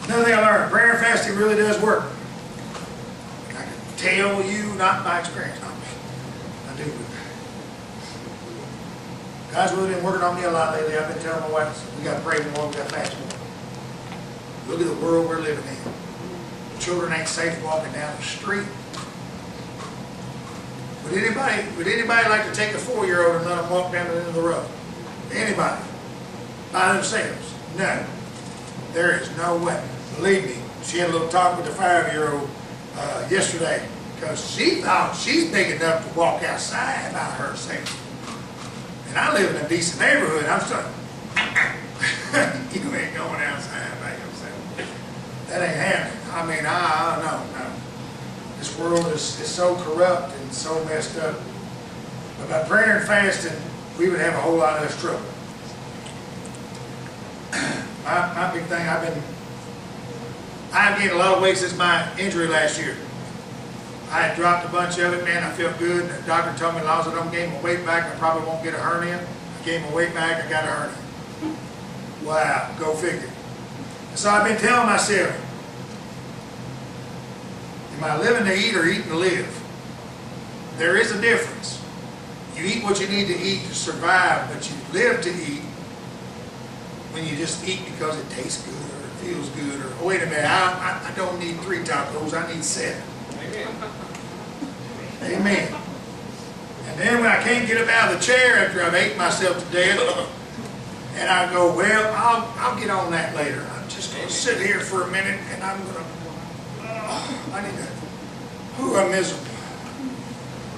Another thing I learned, prayer and fasting really does work. I can tell you, not my experience, not me. I do. God's really been working on me a lot lately. I've been telling my wife, we got to pray more, we got to fast more. Look at the world we're living in. Children ain't safe walking down the street. Would anybody like to take a 4-year-old and let them walk down the end of the road? Anybody? By themselves? No. there is no way. Believe me, she had a little talk with the 5-year-old yesterday, because she thought she's big enough to walk outside by herself. And I live in a decent neighborhood. I'm starting, you ain't going outside by yourself. That ain't happening. I mean, no. This world is so corrupt and so messed up. But by praying and fasting, we would have a whole lot less trouble. My big thing, I've gained a lot of weight since my injury last year. I had dropped a bunch of it, man. I felt good. The doctor told me as long as I don't gain my weight back, I probably won't get a hernia. I gained my weight back, I got a hernia. Wow, go figure. And so I've been telling myself, am I living to eat or eating to live? There is a difference. You eat what you need to eat to survive, but you live to eat when you just eat because it tastes good or it feels good, or, oh, wait a minute, I don't need 3 tacos, I need 7. Amen. And then when I can't get up out of the chair after I've ate myself to death, and I go, well, I'll get on that later. I'm just going to sit here for a minute, and I'm going to, I need to, I'm miserable.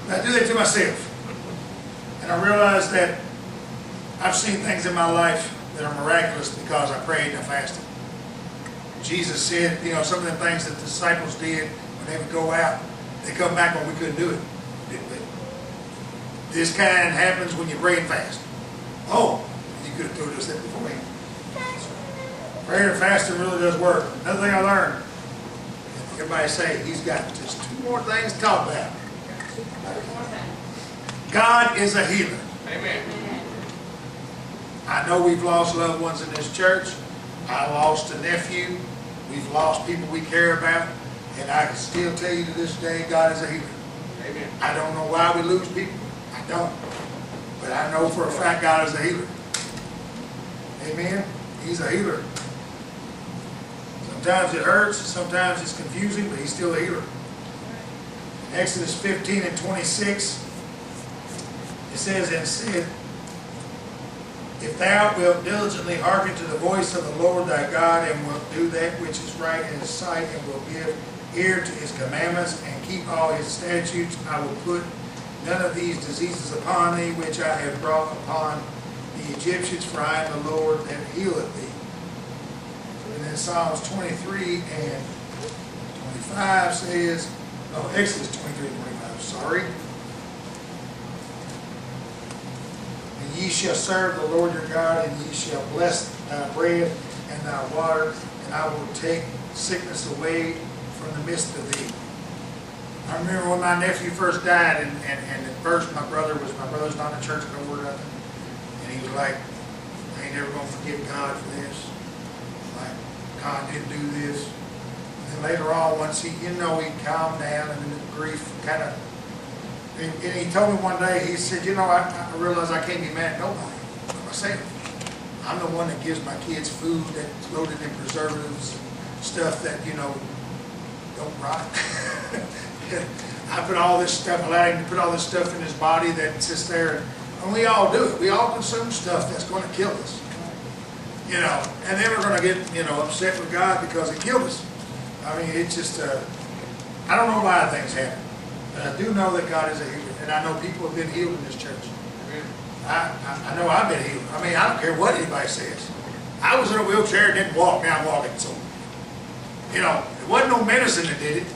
And I do that to myself. And I realize that I've seen things in my life that are miraculous because I prayed and I fasted. Jesus said, you know, some of the things that the disciples did when they would go out, they come back when we couldn't do it. This kind happens when you pray and fast. Oh, you could have told us that before me. Prayer and fasting really does work. Another thing I learned, everybody say, he's got just 2 more things to talk about. God is a healer. Amen. I know we've lost loved ones in this church. I lost a nephew. We've lost people we care about. And I can still tell you to this day, God is a healer. Amen. I don't know why we lose people. I don't. But I know for a fact God is a healer. Amen? He's a healer. Sometimes it hurts. Sometimes it's confusing, but he's still a healer. In Exodus 15 and 26, it says, and said, if thou wilt diligently hearken to the voice of the Lord thy God, and wilt do that which is right in his sight, and will give ear to his commandments, and keep all his statutes, I will put none of these diseases upon thee, which I have brought upon the Egyptians, for I am the Lord that healeth thee. And then Psalms 23 and 25 says, no, Exodus 23 and 25, sorry. And ye shall serve the Lord your God, and ye shall bless thy bread and thy water, and I will take sickness away from the midst of thee. I remember when my nephew first died, and at first my brother's not in church no more, nothing. And he was like, I ain't never going to forgive God for this. Like, God didn't do this. And then later on, once he calmed down, and then the grief kind of, and he told me one day, he said, I realize I can't be mad at nobody but myself. I'm the one that gives my kids food that's loaded in preservatives, stuff that, don't rot. I put all this stuff, allowed him to put all this stuff in his body that sits there, and we all do it. We all consume stuff that's going to kill us. And then we're going to get, upset with God because it killed us. I mean, it's just, I don't know why things happen, but I do know that God is a healer, and I know people have been healed in this church. I know I've been healed. I mean, I don't care what anybody says. I was in a wheelchair and didn't walk, now I'm walking, so, it wasn't no medicine that did it.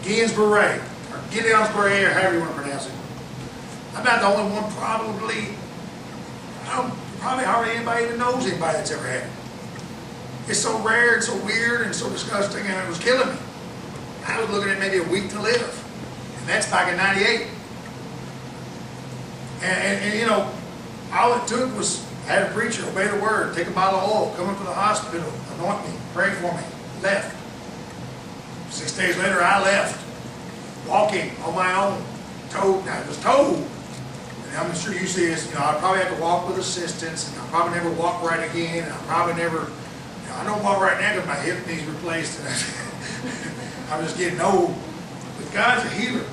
Gideon's beret, or Gideon's beret, or however you want to pronounce it. I'm not the only one probably hardly anybody even knows anybody that's ever had it. It's so rare and so weird and so disgusting, and it was killing me. I was looking at maybe a week to live, and that's back in '98. And all it took was I had a preacher obey the word, take a bottle of oil, come into the hospital, anoint me, pray for me, left. 6 days later, I left, walking on my own, I was told. And I'm sure you see this, I probably have to walk with assistance, and I'll probably never walk right again, and I'll probably never, I don't walk right now because my hip knee's replaced, and I'm just getting old. But God's a healer,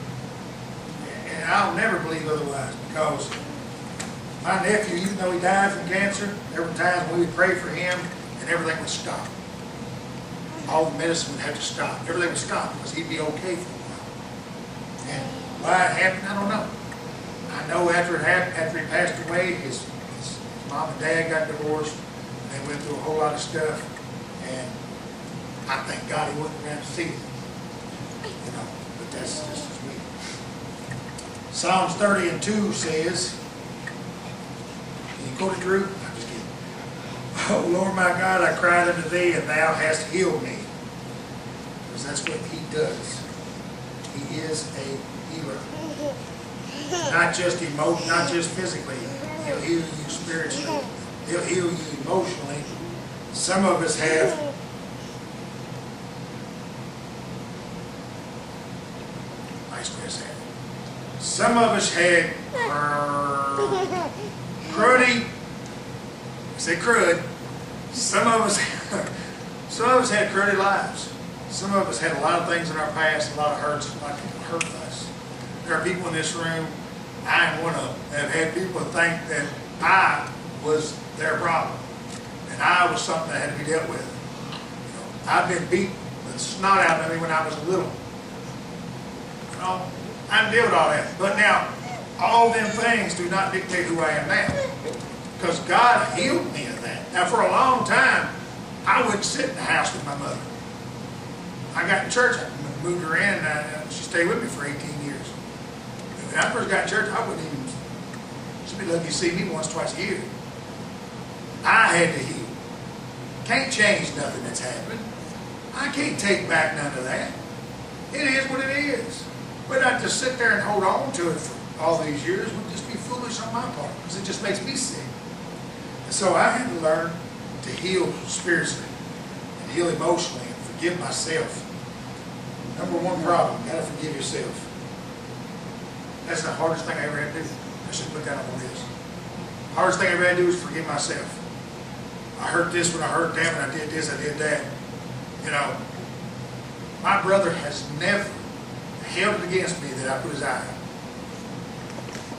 and I'll never believe otherwise, because my nephew, even though he died from cancer, there were times when we would pray for him, and everything would stop. All the medicine would have to stop. Everything would stop because he'd be okay for a while. And why it happened, I don't know. I know after it happened, after he passed away, his mom and dad got divorced. And they went through a whole lot of stuff. And I thank God he wasn't around to see it. You know, but that's just as me. Psalms 30:2 says, can you quote it, Drew? I'm just kidding. Oh, Lord my God, I cried unto thee, and thou hast healed me. Because that's what he does. He is a healer. Not just not just physically. He'll heal you spiritually. He'll heal you emotionally. Some of us have some of us had cruddy. Say crud. Some of us had cruddy lives. Some of us had a lot of things in our past, a lot of hurts, a lot of people hurt us. There are people in this room, I am one of them, that have had people think that I was their problem. And I was something that had to be dealt with. You know, I've been beat the snot out of me when I was little. You know, I deal with all that. But now, all them things do not dictate who I am now. Because God healed me of that. Now, for a long time, I wouldn't sit in the house with my mother. I got in church, I moved her in, and she stayed with me for 18 years. When I first got in church, I wouldn't even, she'd be lucky to see me once, twice a year. I had to heal. Can't change nothing that's happened. I can't take back none of that. It is what it is. But not to sit there and hold on to it for all these years would just be foolish on my part, because it just makes me sick. And so I had to learn to heal spiritually and heal emotionally and forgive myself. Number one problem, you got to forgive yourself. That's the hardest thing I ever had to do. I should put that on the list. The hardest thing I ever had to do is forgive myself. I hurt this when I hurt that, when I did this, I did that. You know, my brother has never held it against me that I put his eye out.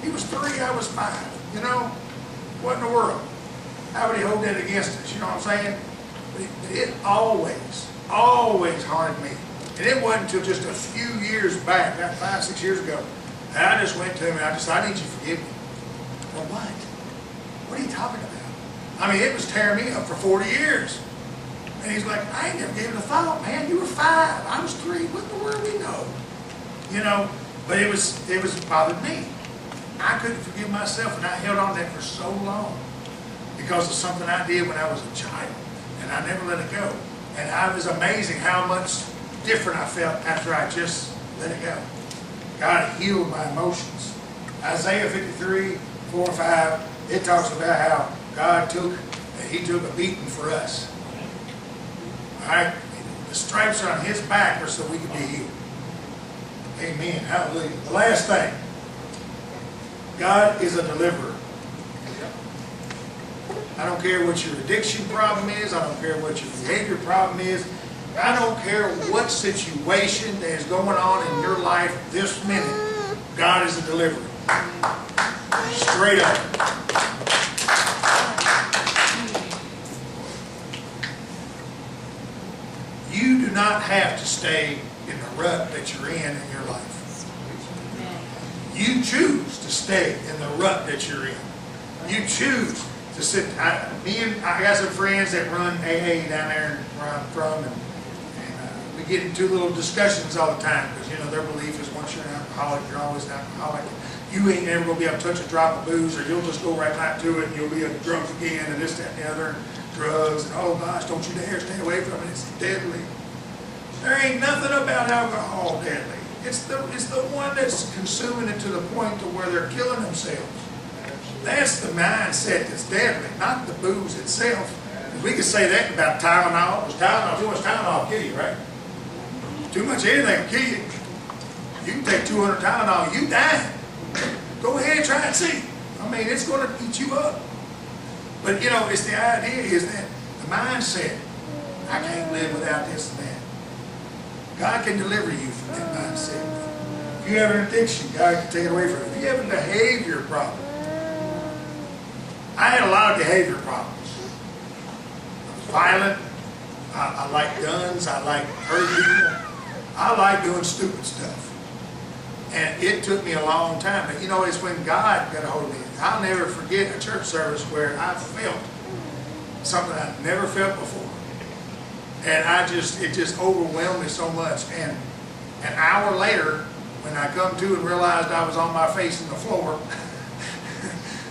He was 3, I was 5. You know, what in the world? How would he hold that against us? You know what I'm saying? But it always haunted me. And it wasn't until just a few years back, about 5, 6 years ago, that I just went to him and I just, I need you to forgive me. Well, what? What are you talking about? I mean, it was tearing me up for 40 years. And he's like, I ain't never gave it a thought, man. You were 5. I was 3. What in the world we know? You know, but it was bothered me. I couldn't forgive myself, and I held on to that for so long because of something I did when I was a child, and I never let it go. And it was amazing how much different I felt after I just let it go. God healed my emotions. Isaiah 53, 4 and 5, it talks about how God He took a beating for us. All right? The stripes on His back are so we can be healed. Amen. Hallelujah. The last thing. God is a deliverer. I don't care what your addiction problem is. I don't care what your behavior problem is. I don't care what situation that is going on in your life this minute. God is a deliverer. Straight up. You do not have to stay in the rut that you're in your life. You choose to stay in the rut that you're in. You choose to sit. I got some friends that run AA down there where I'm from, and we get into little discussions all the time because, you know, their belief is once you're an alcoholic, you're always an alcoholic. You ain't never going to be able to touch a drop of booze, or you'll just go right back to it and you'll be a drunk again, and this, that, and the other, drugs, and oh gosh, don't you dare stay away from it, it's deadly. There ain't nothing about alcohol deadly. It's the one that's consuming it to the point to where they're killing themselves. That's the mindset that's deadly, not the booze itself. We could say that about Tylenol. Too much Tylenol will kill you, right? Too much anything will kill you. You can take 200 Tylenol, you die. Go ahead and try and see. I mean, it's going to eat you up. But, you know, it's the idea is that the mindset, I can't live without this and that. God can deliver you from that mindset. If you have an addiction, God can take it away from you. If you have a behavior problem, I had a lot of behavior problems. I was violent. I like guns. I like hurting people. I like doing stupid stuff. And it took me a long time. But you know, it's when God got a hold of me. I'll never forget a church service where I felt something I'd never felt before. And it just overwhelmed me so much. And an hour later, when I come to and realized I was on my face in the floor,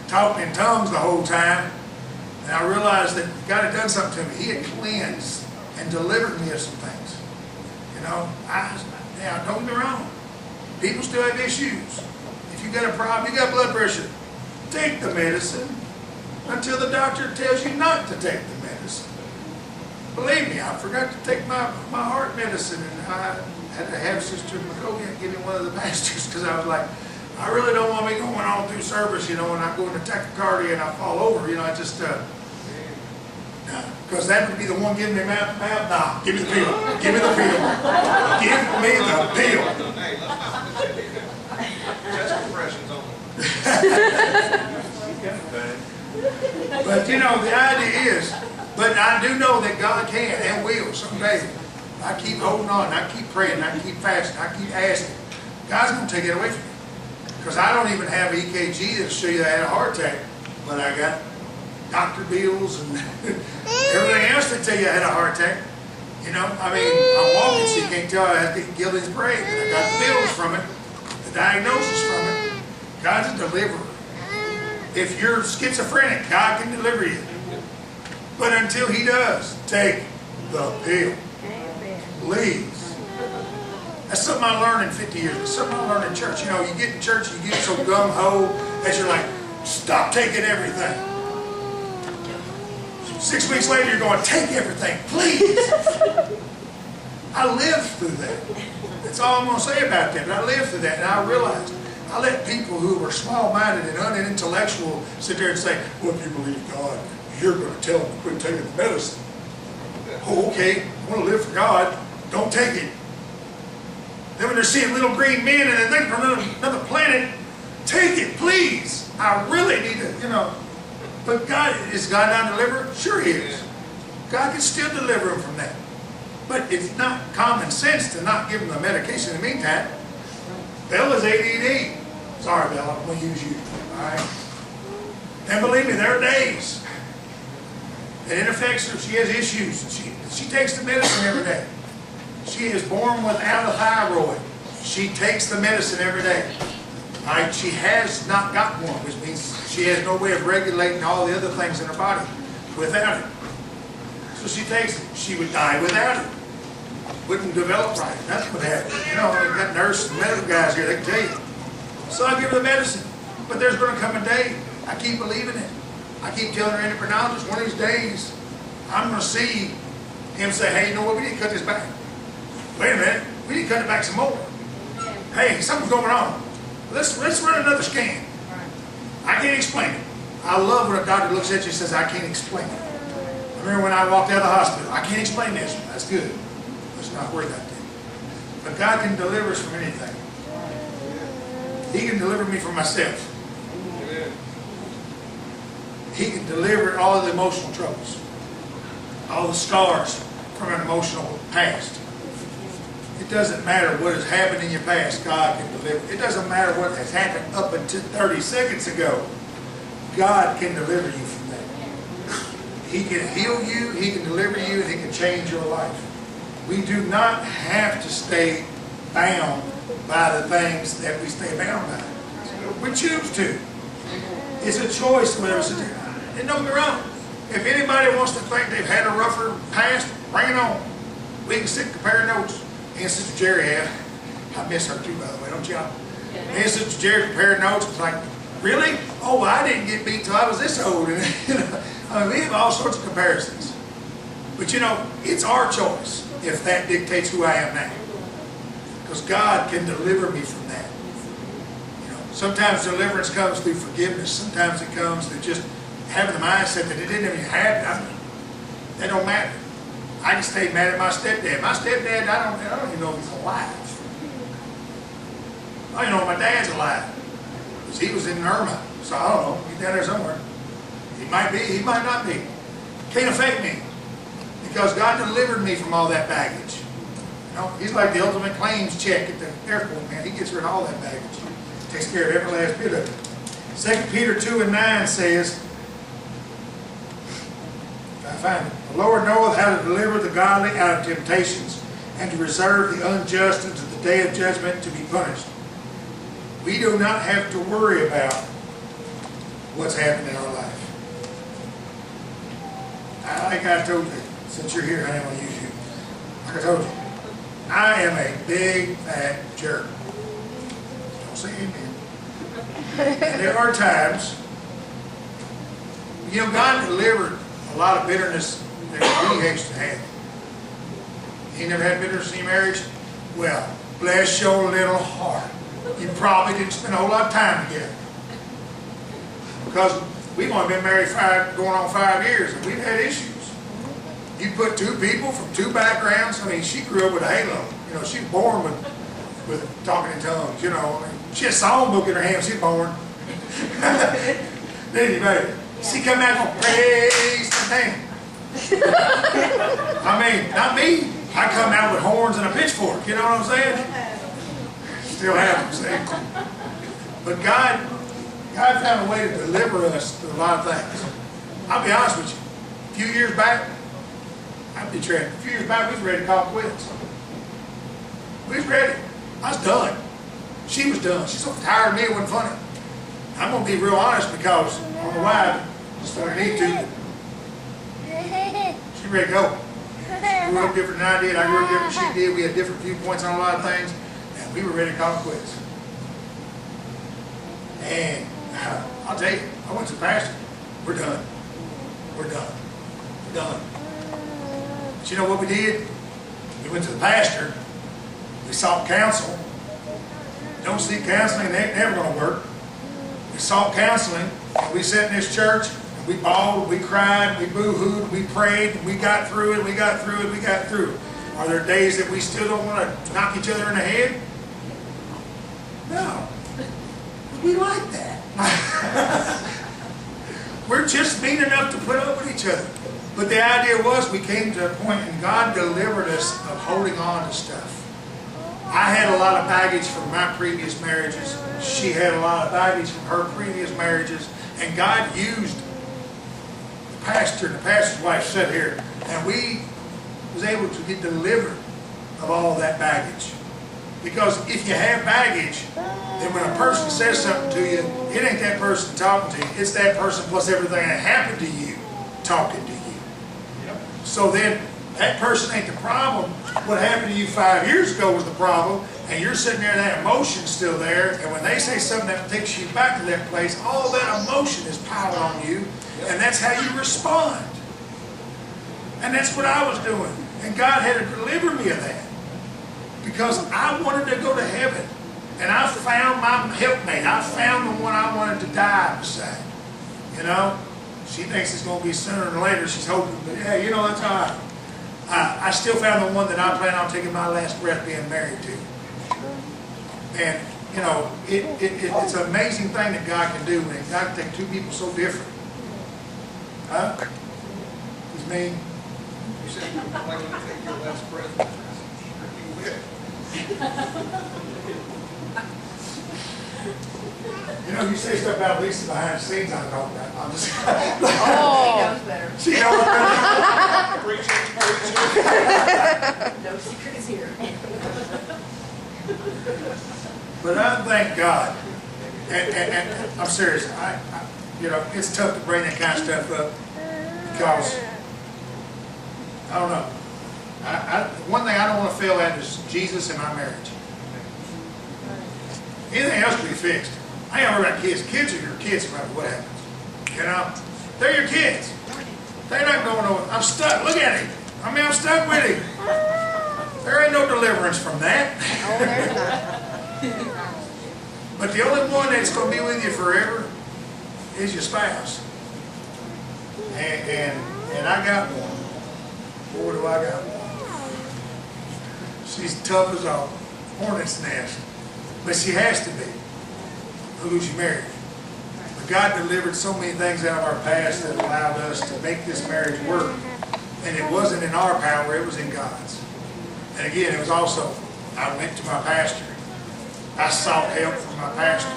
talking in tongues the whole time, and I realized that God had done something to me. He had cleansed and delivered me of some things. You know, now don't get me wrong. People still have issues. If you got a problem, you got blood pressure, take the medicine until the doctor tells you not to take the medicine. Believe me, I forgot to take my heart medicine, and I had to have Sister Mackowiak give me one of the pastors because I was like, I really don't want me going on through service, you know, and I go into tachycardia and I fall over, you know, I just, because that would be the one giving me mouth. Nah, give me the pill. Give me the pill. Give me the pill. Chest compressions on But you know, the idea is, but I do know that God can and will someday. I keep holding on, I keep praying, I keep fasting, I keep asking. God's going to take it away from me. Because I don't even have EKG that'll show you that I had a heart attack. But I got doctor bills and everything else that tell you I had a heart attack. You know, I mean, I'm walking so you can't tell I had to get Gildan's break. And I got the bills from it, the diagnosis from it. God's a deliverer. If you're schizophrenic, God can deliver you. But until He does, take the pill. Please. That's something I learned in 50 years. It's something I learned in church. You know, you get in church, you get so gung-ho that you're like, stop taking everything. 6 weeks later, you're going, take everything, please. I lived through that. That's all I'm going to say about that. But I lived through that, and I realized I let people who were small-minded and unintellectual sit there and say, well, if you believe God, you're going to tell them to quit taking the medicine. Oh, okay, I want to live for God. Don't take it. Then when they're seeing little green men and they think from another planet, take it, please. I really need to, you know. But God, is God not a deliverer? Sure He is. God can still deliver them from that. But it's not common sense to not give them the medication in the meantime. Bella's ADD. Sorry, Bella, I'm going to use you. All right? And believe me, there are days that it affects her. She has issues. She takes the medicine every day. She is born without a thyroid. She takes the medicine every day. All right? She has not got one, which means she has no way of regulating all the other things in her body without it. So she takes it. She would die without it. Wouldn't develop right. That's what happened. You know, we've got nurses and medical guys here, they can tell you. So I give her the medicine. But there's going to come a day, I keep believing it. I keep telling her endocrinologist, one of these days, I'm going to see him say, hey, you know what, we need to cut this back. Wait a minute, we need to cut it back some more. Hey, something's going on. Let's run another scan. I can't explain it. I love when a doctor looks at you and says, I can't explain it. I remember when I walked out of the hospital, I can't explain this. That's good. Let's not worry about that. But God can deliver us from anything. He can deliver me from myself. He can deliver all of the emotional troubles, all the scars from an emotional past. It doesn't matter what has happened in your past, God can deliver. It doesn't matter what has happened up until 30 seconds ago. God can deliver you from that. He can heal you, He can deliver you, and He can change your life. We do not have to stay bound by the things that we stay bound by. We choose to. It's a choice whether it's and don't get me wrong. If anybody wants to think they've had a rougher past, bring it on. We can sit and compare notes. Me and Sister Jerry have. I miss her too, by the way, don't y'all? Me and Sister Jerry compared notes. It's like, really? Oh, well, I didn't get beat till I was this old. And, you know, I mean, we have all sorts of comparisons. But you know, it's our choice if that dictates who I am now. Because God can deliver me from that. You know, sometimes deliverance comes through forgiveness. Sometimes it comes through just having the mindset that it didn't even happen. I mean, that don't matter. I can stay mad at my stepdad. My stepdad, I don't even know if he's alive. I don't even know if my dad's alive. Because he was in Irma. So I don't know. He's down there somewhere. He might be, he might not be. Can't affect me. Because God delivered me from all that baggage. You know, he's like the ultimate claims check at the airport, man. He gets rid of all that baggage. Takes care of every last bit of it. 2 Peter 2:9 says, if I find it, the Lord knoweth how to deliver the godly out of temptations and to reserve the unjust unto the day of judgment to be punished. We do not have to worry about what's happened in our life. Like I told you, since you're here, I am going to use you. Like I told you, I am a big, fat jerk. Don't say amen. And there are times, you know, God delivered a lot of bitterness that we used to have. You never had bitterness in your marriage? Well, bless your little heart. You probably didn't spend a whole lot of time together. Because we've only been married going on 5 years, and we've had issues. You put two people from two backgrounds. I mean, she grew up with a halo. You know, she was born with talking in tongues. You know, I mean, she had a songbook in her hand. She was born. Anyway, she come out and praise the name. I mean, not me. I come out with horns and a pitchfork. You know what I'm saying? Still have them, see? But God found a way to deliver us to a lot of things. I'll be honest with you. A few years back, I'd be trained. A few years back, we was ready to call quits. We was ready. I was done. She was done. She's so tired of me, it wasn't funny. I'm going to be real honest because I don't know why, just when I need to. She's ready to go. She grew up different than I did. I grew up different than she did. We had different viewpoints on a lot of things. And we were ready to call quits. And I'll tell you, I went to the pastor. We're done. We're done. We're done. But you know what we did? We went to the pastor. We sought counsel. Don't seek counseling, it ain't never going to work. We sought counseling, and we sat in this church, and we bawled, we cried, we boo-hooed, we prayed, and we got through it, we got through it, we got through it. Are there days that we still don't want to knock each other in the head? No. We like that. We're just mean enough to put up with each other. But the idea was we came to a point and God delivered us of holding on to stuff. I had a lot of baggage from my previous marriages. She had a lot of baggage from her previous marriages. And God used the pastor and the pastor's wife sat here. And we was able to get delivered of all that baggage. Because if you have baggage, then when a person says something to you, it ain't that person talking to you. It's that person plus everything that happened to you talking to you. So then, that person ain't the problem. What happened to you 5 years ago was the problem, and you're sitting there and that emotion's still there, and when they say something that takes you back to that place, all that emotion is piled on you, and that's how you respond. And that's what I was doing. And God had to deliver me of that. Because I wanted to go to heaven. And I found my helpmate. I found the one I wanted to die beside. You know? She thinks it's going to be sooner than later. She's hoping. But yeah, you know, that's all right. I still found the one that I plan on taking my last breath being married to. And, you know, it's an amazing thing that God can do. And God can take two people so different. Huh? He's mean. You said you would like to take your last breath. You know, you say stuff about Lisa behind the scenes, I don't know. I'm just. Oh. He knows better. She knows better. No secrets here. But I thank God, and I'm serious. You know, it's tough to bring that kind of stuff up because I don't know. One thing I don't want to fail at is Jesus in my marriage. Anything else can be fixed. I ain't worried about kids. Kids are your kids no matter what happens. You know? They're your kids. They're not going nowhere. I'm stuck. Look at him. I mean, I'm stuck with him. There ain't no deliverance from that. Oh, there's not. But the only one that's going to be with you forever is your spouse. And I got one. Boy, do I got one. She's tough as a hornet's nest. But she has to be. Who she married. But God delivered so many things out of our past that allowed us to make this marriage work. And it wasn't in our power, it was in God's. And again, it was also, I went to my pastor. I sought help from my pastor.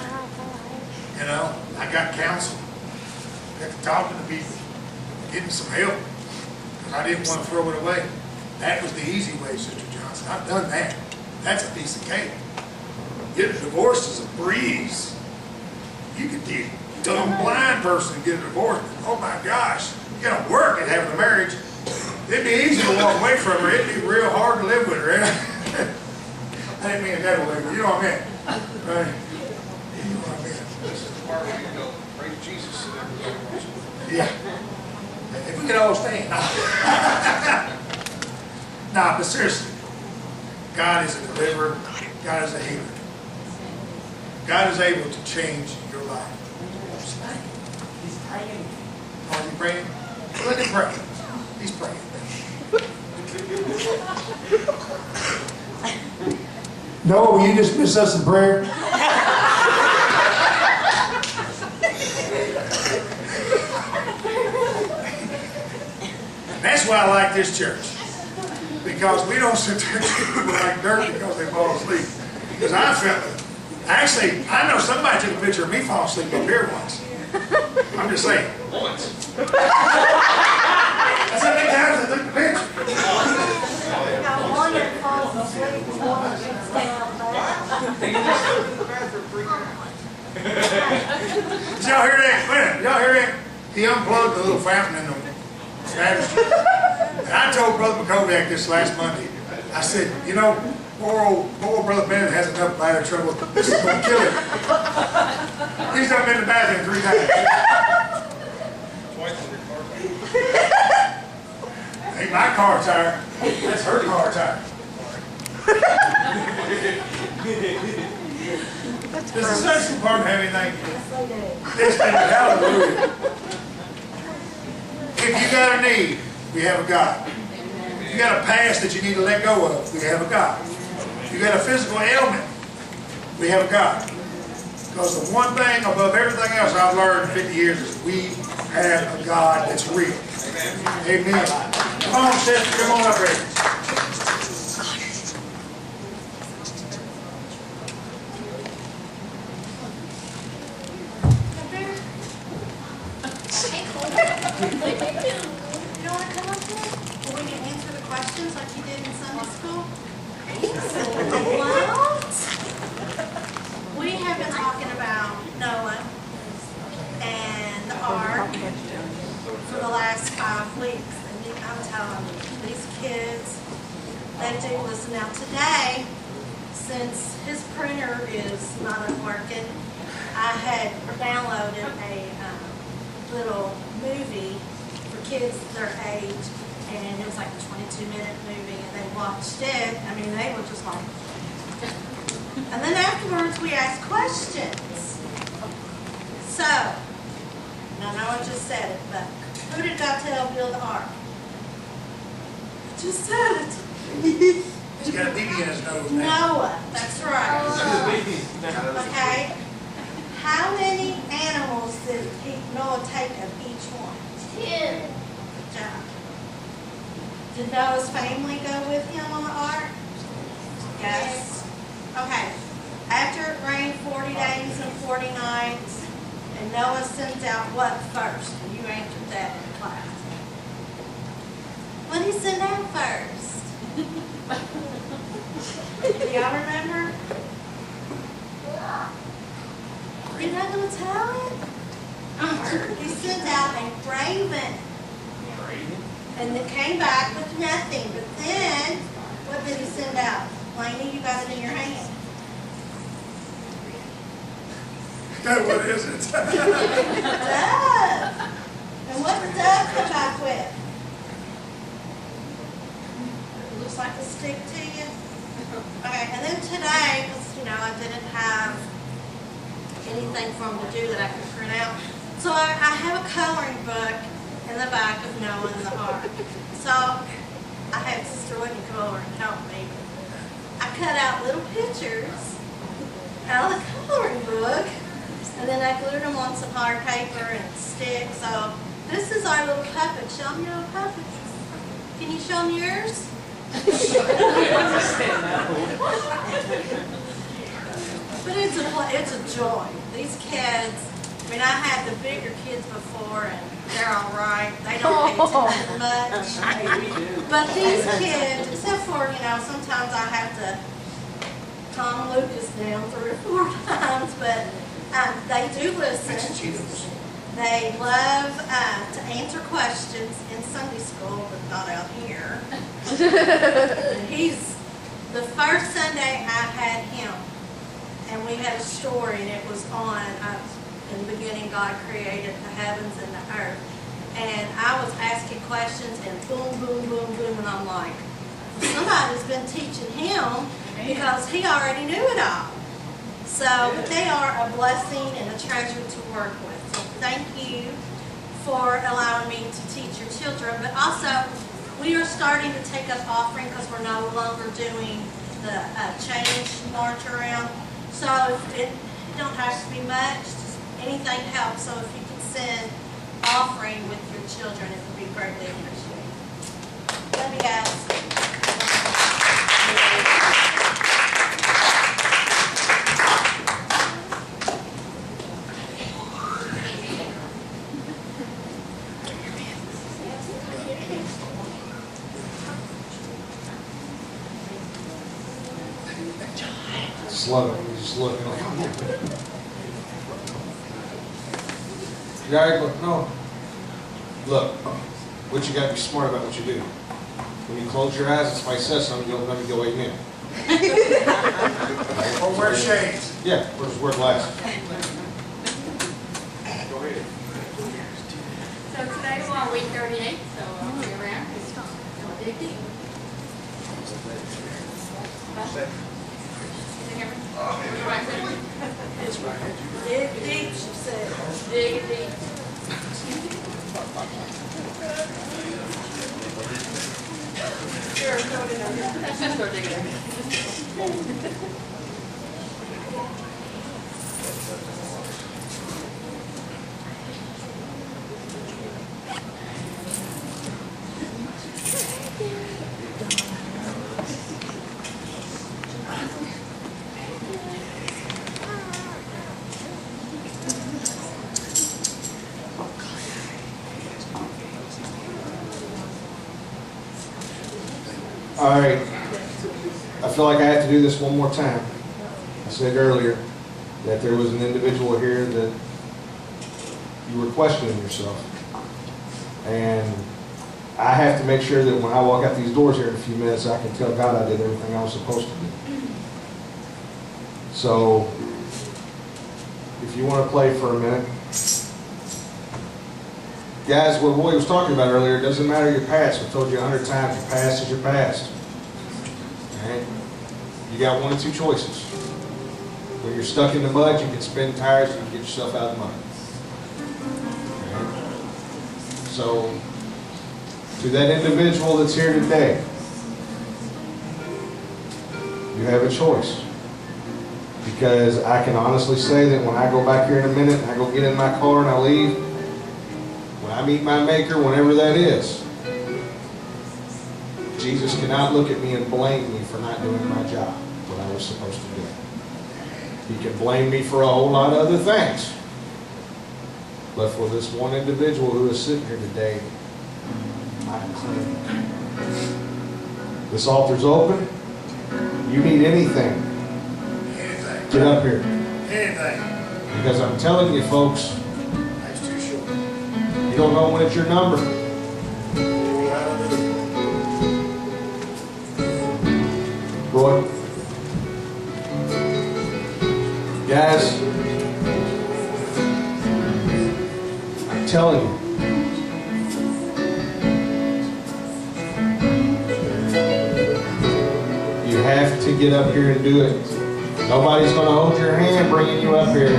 You know, I got counsel. I got to talking to people, getting some help. Because I didn't want to throw it away. That was the easy way, Sister Johnson. I've done that. That's a piece of cake. Getting divorced is a breeze. You could be a dumb blind person and get a divorce. Oh my gosh, you gotta work at having a marriage. It'd be easy to walk away from her. It'd be real hard to live with her. I didn't mean it that way, but you know what I meant. Right? You know what I meant. This is the part where you go, praise Jesus, so everybody wants to. Yeah. If we could all stand. Nah, but seriously, God is a deliverer. God is a healer. God is able to change your life. He's praying. Are you praying? Let him pray. He's praying. No, will you dismiss us in prayer? That's why I like this church. Because we don't sit there and treat people like dirt because they fall asleep. Because I felt it. Actually, I know somebody took a picture of me falling asleep up here once. I'm just saying. Once. That's how many times I took the picture. Now, one that falls asleep, one that gets down bad. He just went to the bathroom 3 times. Did y'all hear that? Wait a minute. Y'all hear that? He unplugged the little fountain in the baptistry. And I told Brother Mackowiak this last Monday. I said, you know, poor old Brother Bennett has enough bladder trouble. This is going to kill him. He's done been in the bathroom 3 times. Twice in your car. Ain't my car tire. That's her car tire. Does the section department have anything? This thing, hallelujah. If you got a need, we have a God. If you got a past that you need to let go of, we have a God. If you got a physical ailment, we have a God. Because the one thing above everything else I've learned in 50 years is we have a God that's real. Amen. Come on, sister. Come on up here. You don't want to come up here? Well, we can answer the questions like you did in Sunday school? What? We have been talking about Noah and the ark for the last 5 weeks. And I'm telling you, these kids, they do listen. Now today, since his printer is not working, I had downloaded a little movie for kids their age, and it was like a 22-minute movie, and they watched it. I mean, they were just like... And then afterwards, we asked questions. So, now Noah just said it, but who did God tell build the ark? Just said it. He's got a baby in his nose now. Noah, that's right. Okay? How many animals did Noah take of each one? 10. Good job. Did Noah's family go with him on the ark? Yes. Okay. After it rained 40 days and 40 nights, and Noah sent out what first? And you answered that in class. What did he send out first? Do y'all remember? You're not going to tell him? He sent out a raven. And it came back with nothing. But then, what did he send out? Lainey, you got it in your hand. What is it? Dove. And what did Dove come back with? It looks like a stick to you. Okay, and then today, because, I didn't have anything for him to do that I could print out. So I have a coloring book in the back of Noah and the ark. So I had Sister Whitney come over and help me. I cut out little pictures out of the coloring book, and then I glued them on some hard paper and sticks. So this is our little puppet. Show me your little puppet. Can you show them yours? But it's a joy. These kids, I mean, I had the bigger kids before, and they're all right. They don't pay attention much. But these kids, except for, sometimes I have to calm Lucas down 3 or 4 times, but they do listen. They love to answer questions in Sunday school, but not out here. The first Sunday I had him, and we had a story, and it was on, in the beginning God created the heavens and the earth. And I was asking questions, and boom, boom, boom, boom, and I'm like, well, somebody's been teaching him because he already knew it all. So, but they are a blessing and a treasure to work with. So thank you for allowing me to teach your children. But also, we are starting to take up offering because we're no longer doing the change march around. So it don't have to be much, just anything helps. So if you can send offering with your children, it would be greatly appreciated. Love you guys. Love it. Just look. You gotta look. No. Look. What you gotta be smart about what you do. When you close your eyes, if somebody says something, you don't let me go amen. Or wear shades. Yeah, or just wear glasses. Go ahead. So today we're on week 38, so I'll be around. Don't dig deep. Dig deep, she said. Dig deep. Let's just go dig it. All right. I feel like I have to do this one more time. I said earlier that there was an individual here that you were questioning yourself. And I have to make sure that when I walk out these doors here in a few minutes, I can tell God I did everything I was supposed to do. So, if you want to play for a minute. Guys, what Roy was talking about earlier, it doesn't matter your past. I told you 100 times, your past is your past. All right? You got one of two choices. When you're stuck in the mud, you can spin tires and get yourself out of the mud. All right? So, to that individual that's here today, you have a choice. Because I can honestly say that when I go back here in a minute and I go get in my car and I leave, when I meet my Maker, whenever that is, Jesus cannot look at me and blame me for not doing my job, what I was supposed to do. He can blame me for a whole lot of other things. But for this one individual who is sitting here today, I'm clean. This altar's open. You need anything, get up here. Anything. Because I'm telling you, folks, That's too short. you don't know when it's your number. Roy. Guys, I'm telling you. You have to get up here and do it. Nobody's going to hold your hand bringing you up here.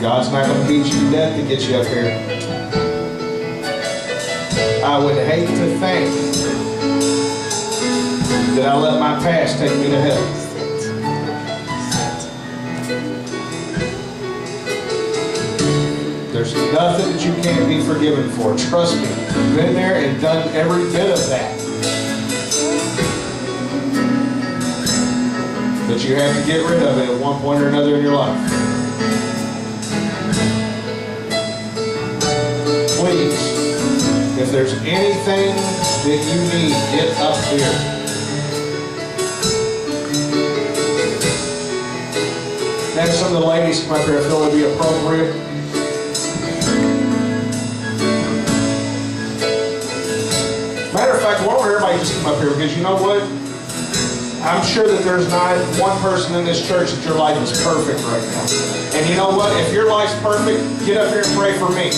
God's not going to beat you to death to get you up here. I would hate to think that I let my past take me to hell. There's nothing that you can't be forgiven for. Trust me. I've been there and done every bit of that. but you have to get rid of it at one point or another in your life. Please, if there's anything that you need, get up here. Next, some of the ladies come up here. I feel it would be appropriate. Matter of fact, why don't everybody just come up here? Because you know what? I'm sure that there's not one person in this church that your life is perfect right now. And you know what? If your life's perfect, get up here and pray for me.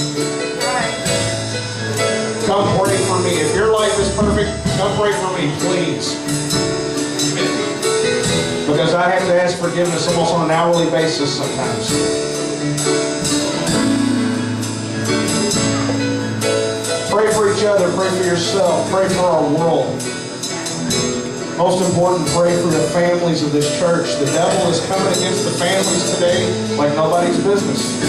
Come pray for me. If your life is perfect, come pray for me, please. Because I have to ask forgiveness almost on an hourly basis sometimes. Pray for each other, pray for yourself, pray for our world. Most important, pray for the families of this church. The devil is coming against the families today like nobody's business.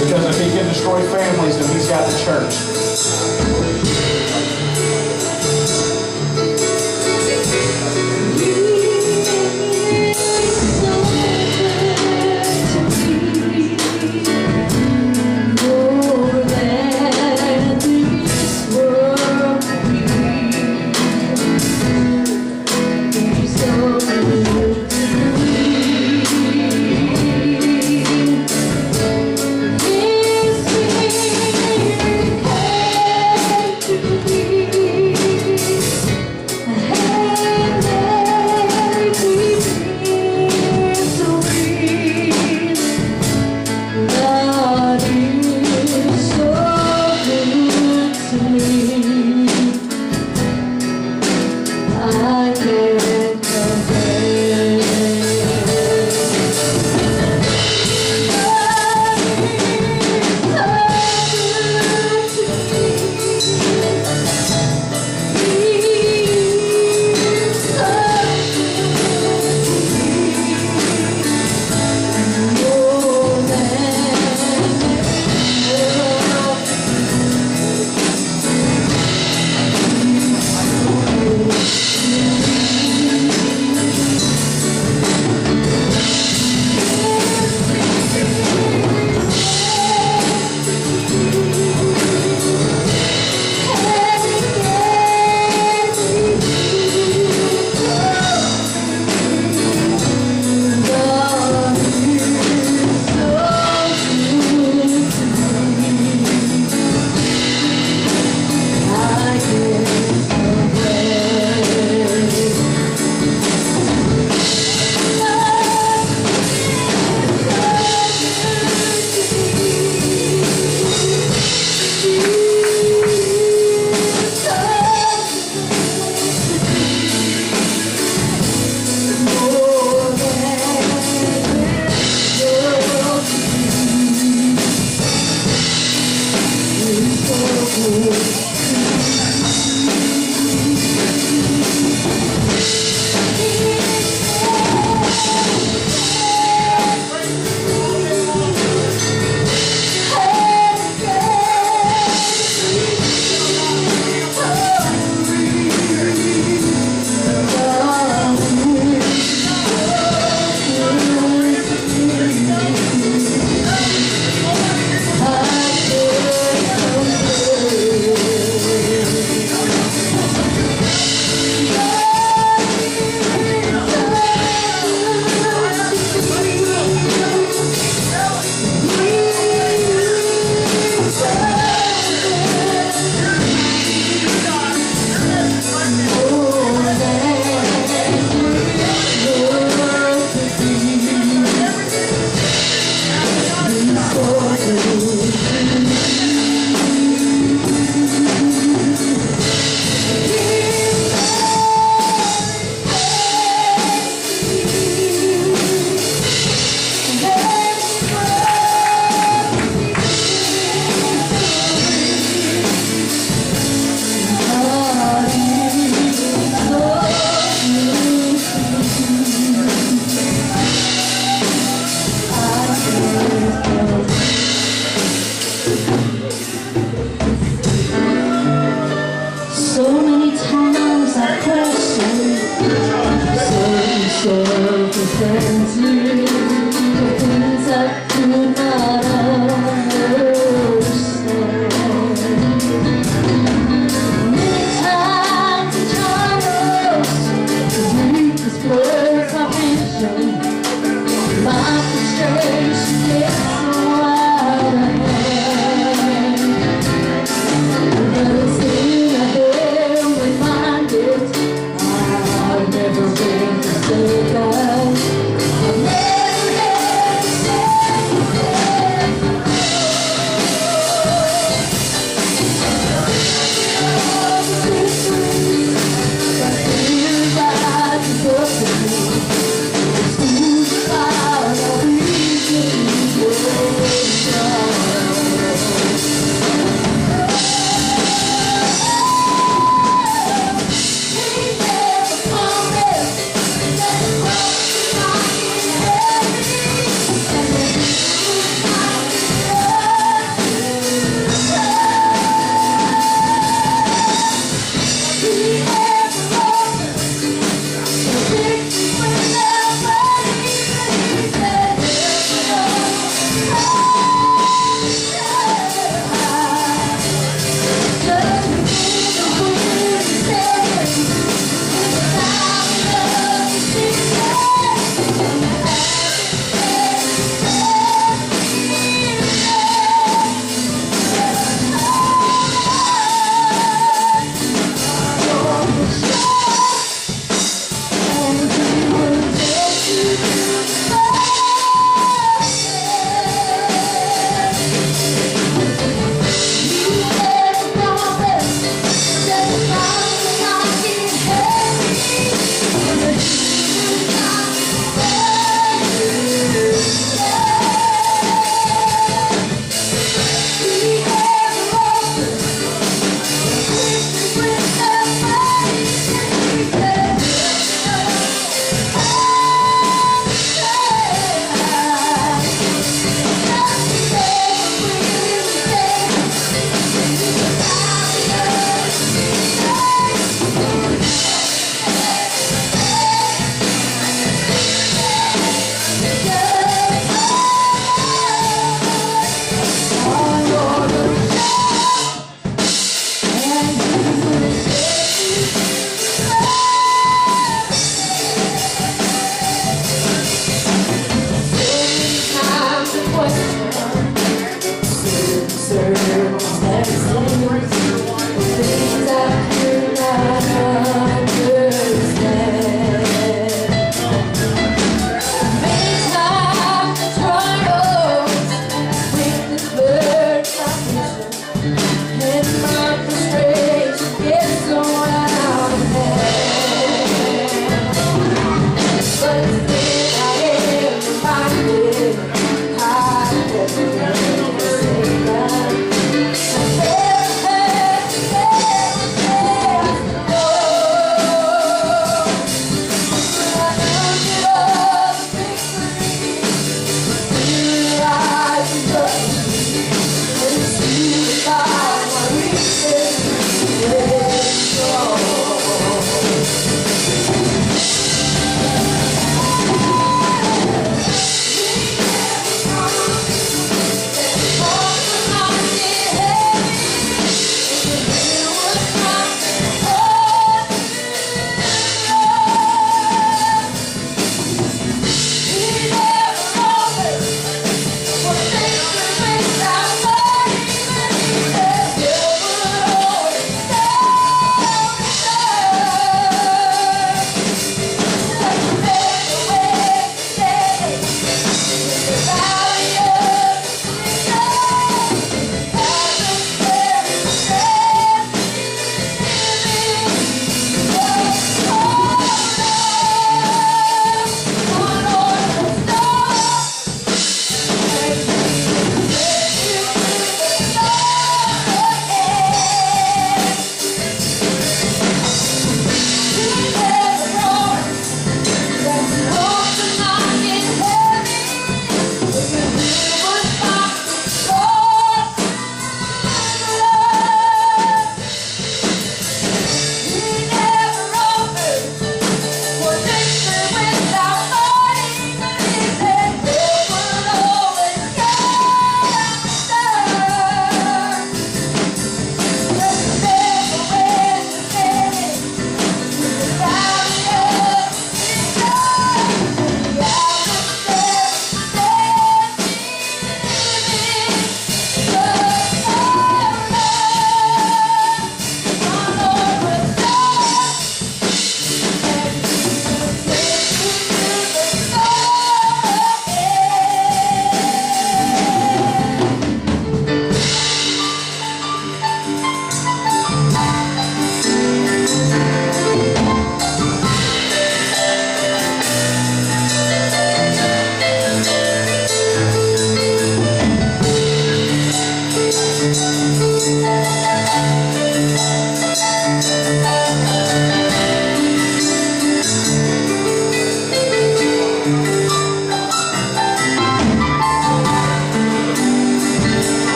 Because if he can destroy families, then he's got the church. things I could not understand. Many times I tried to read this word of vision. My frustration gets so out of hand. But still I am reminded I've never been forsaken. I've never been forsaken. But fear rises up in me. It's too far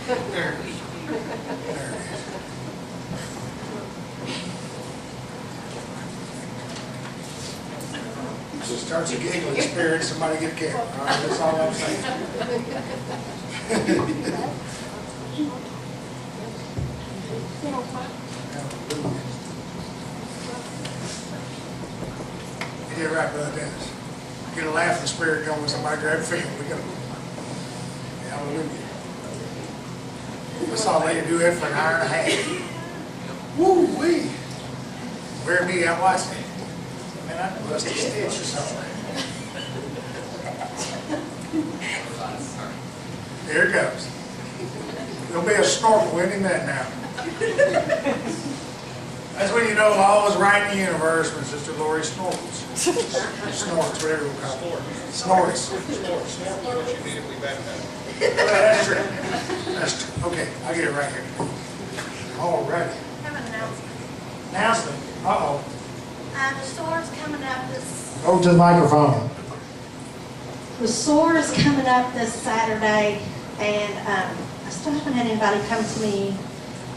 There it is. She starts a giggling spirit, somebody get a camera. All right, that's all I'm saying. You're right, Brother Dennis. Get a laughing spirit going when somebody grab film. We got. Hallelujah. I saw a lady do that for an hour and a half. Woo-wee. Wear me out watching it. Man, I must have stitched or something. Here it goes. There'll be a snorkel any minute now. That's when you know all is right in the universe when Sister Lori snorkels. Snorts, whatever we call it. Snorts. Snorts, immediately baptized. That's true. That's true. Okay, I'll get it right here. All righty. Have an announcement. Announcement. Uh-oh. The store's coming up this, Go to the microphone. the store is coming up this Saturday, and I still haven't had anybody come to me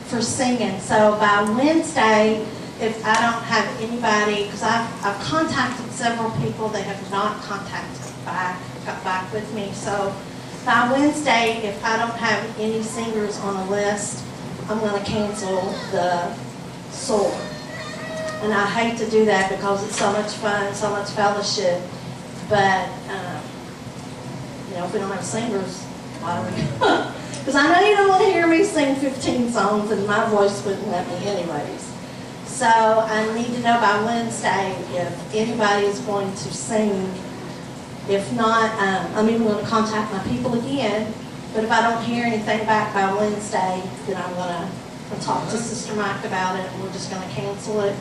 for singing. So by Wednesday, if I don't have anybody, because I've contacted several people, they have not got back with me. So by Wednesday, if I don't have any singers on the list, I'm going to cancel the soar. And I hate to do that because it's so much fun, so much fellowship. But, if we don't have singers, why do we? Because I know you don't want to hear me sing 15 songs and my voice wouldn't let me anyways. So I need to know by Wednesday if anybody is going to sing. If not, I'm even going to contact my people again. But if I don't hear anything back by Wednesday, then I'm going to talk to Sister Mike about it and we're just going to cancel it.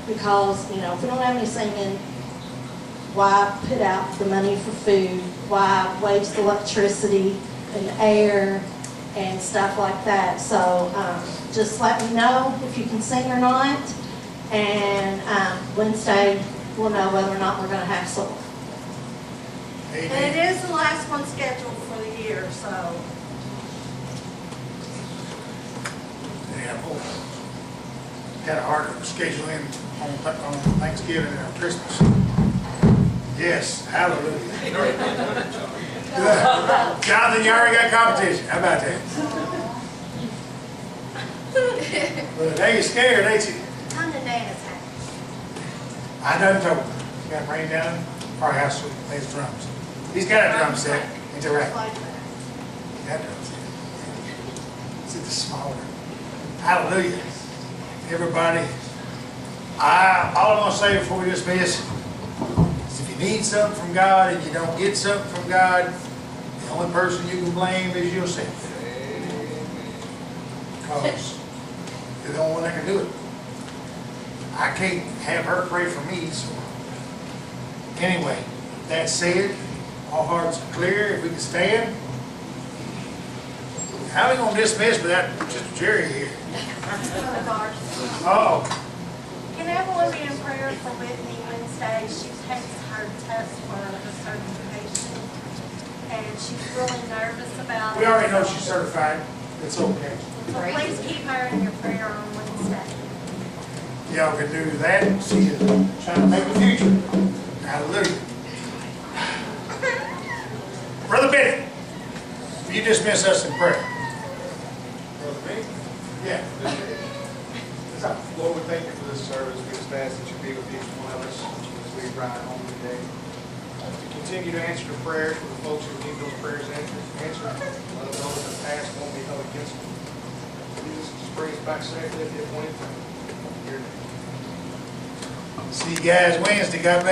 Because, if we don't have any singing, why put out the money for food? Why waste electricity and air and stuff like that? So just let me know if you can sing or not. And Wednesday, we'll know whether or not we're going to have soul. And it is the last one scheduled for the year, so. Yeah, kind of hard to schedule in on Thanksgiving and on Christmas. Yes, hallelujah. Good. Jonathan, you already got competition. How about that? Well, today you're scared, ain't you? Come to Nana's house. I done told him. You got rain down in our house, so plays drums. He's got a drum set. Ain't that right? Like that. He got a drum set. It's at the smaller. Hallelujah. Everybody, all I'm going to say before we dismiss is if you need something from God and you don't get something from God, the only person you can blame is yourself. Because you're the only one that can do it. I can't have her pray for me, so. Anyway, that said, all hearts are clear. If we can stand. How are we going to dismiss without just Jerry here? Oh. Can everyone be in prayer for Whitney Wednesday? She takes her test for her certification, and she's really nervous about it. We already know she's certified. It's okay. So please keep her in your prayer on Wednesday. Y'all can do that. She is trying to make a future. Hallelujah. Brother Bennett, will you dismiss us in prayer? Brother me? Yeah. Lord, we thank you for this service. We just ask that you be with each one of us as we ride home today. To continue to answer the prayers for the folks who need those prayers answered. Let them know that the past won't be held against them. Jesus, just bring us back safely at the appointed time. See you guys Wednesday. God bless.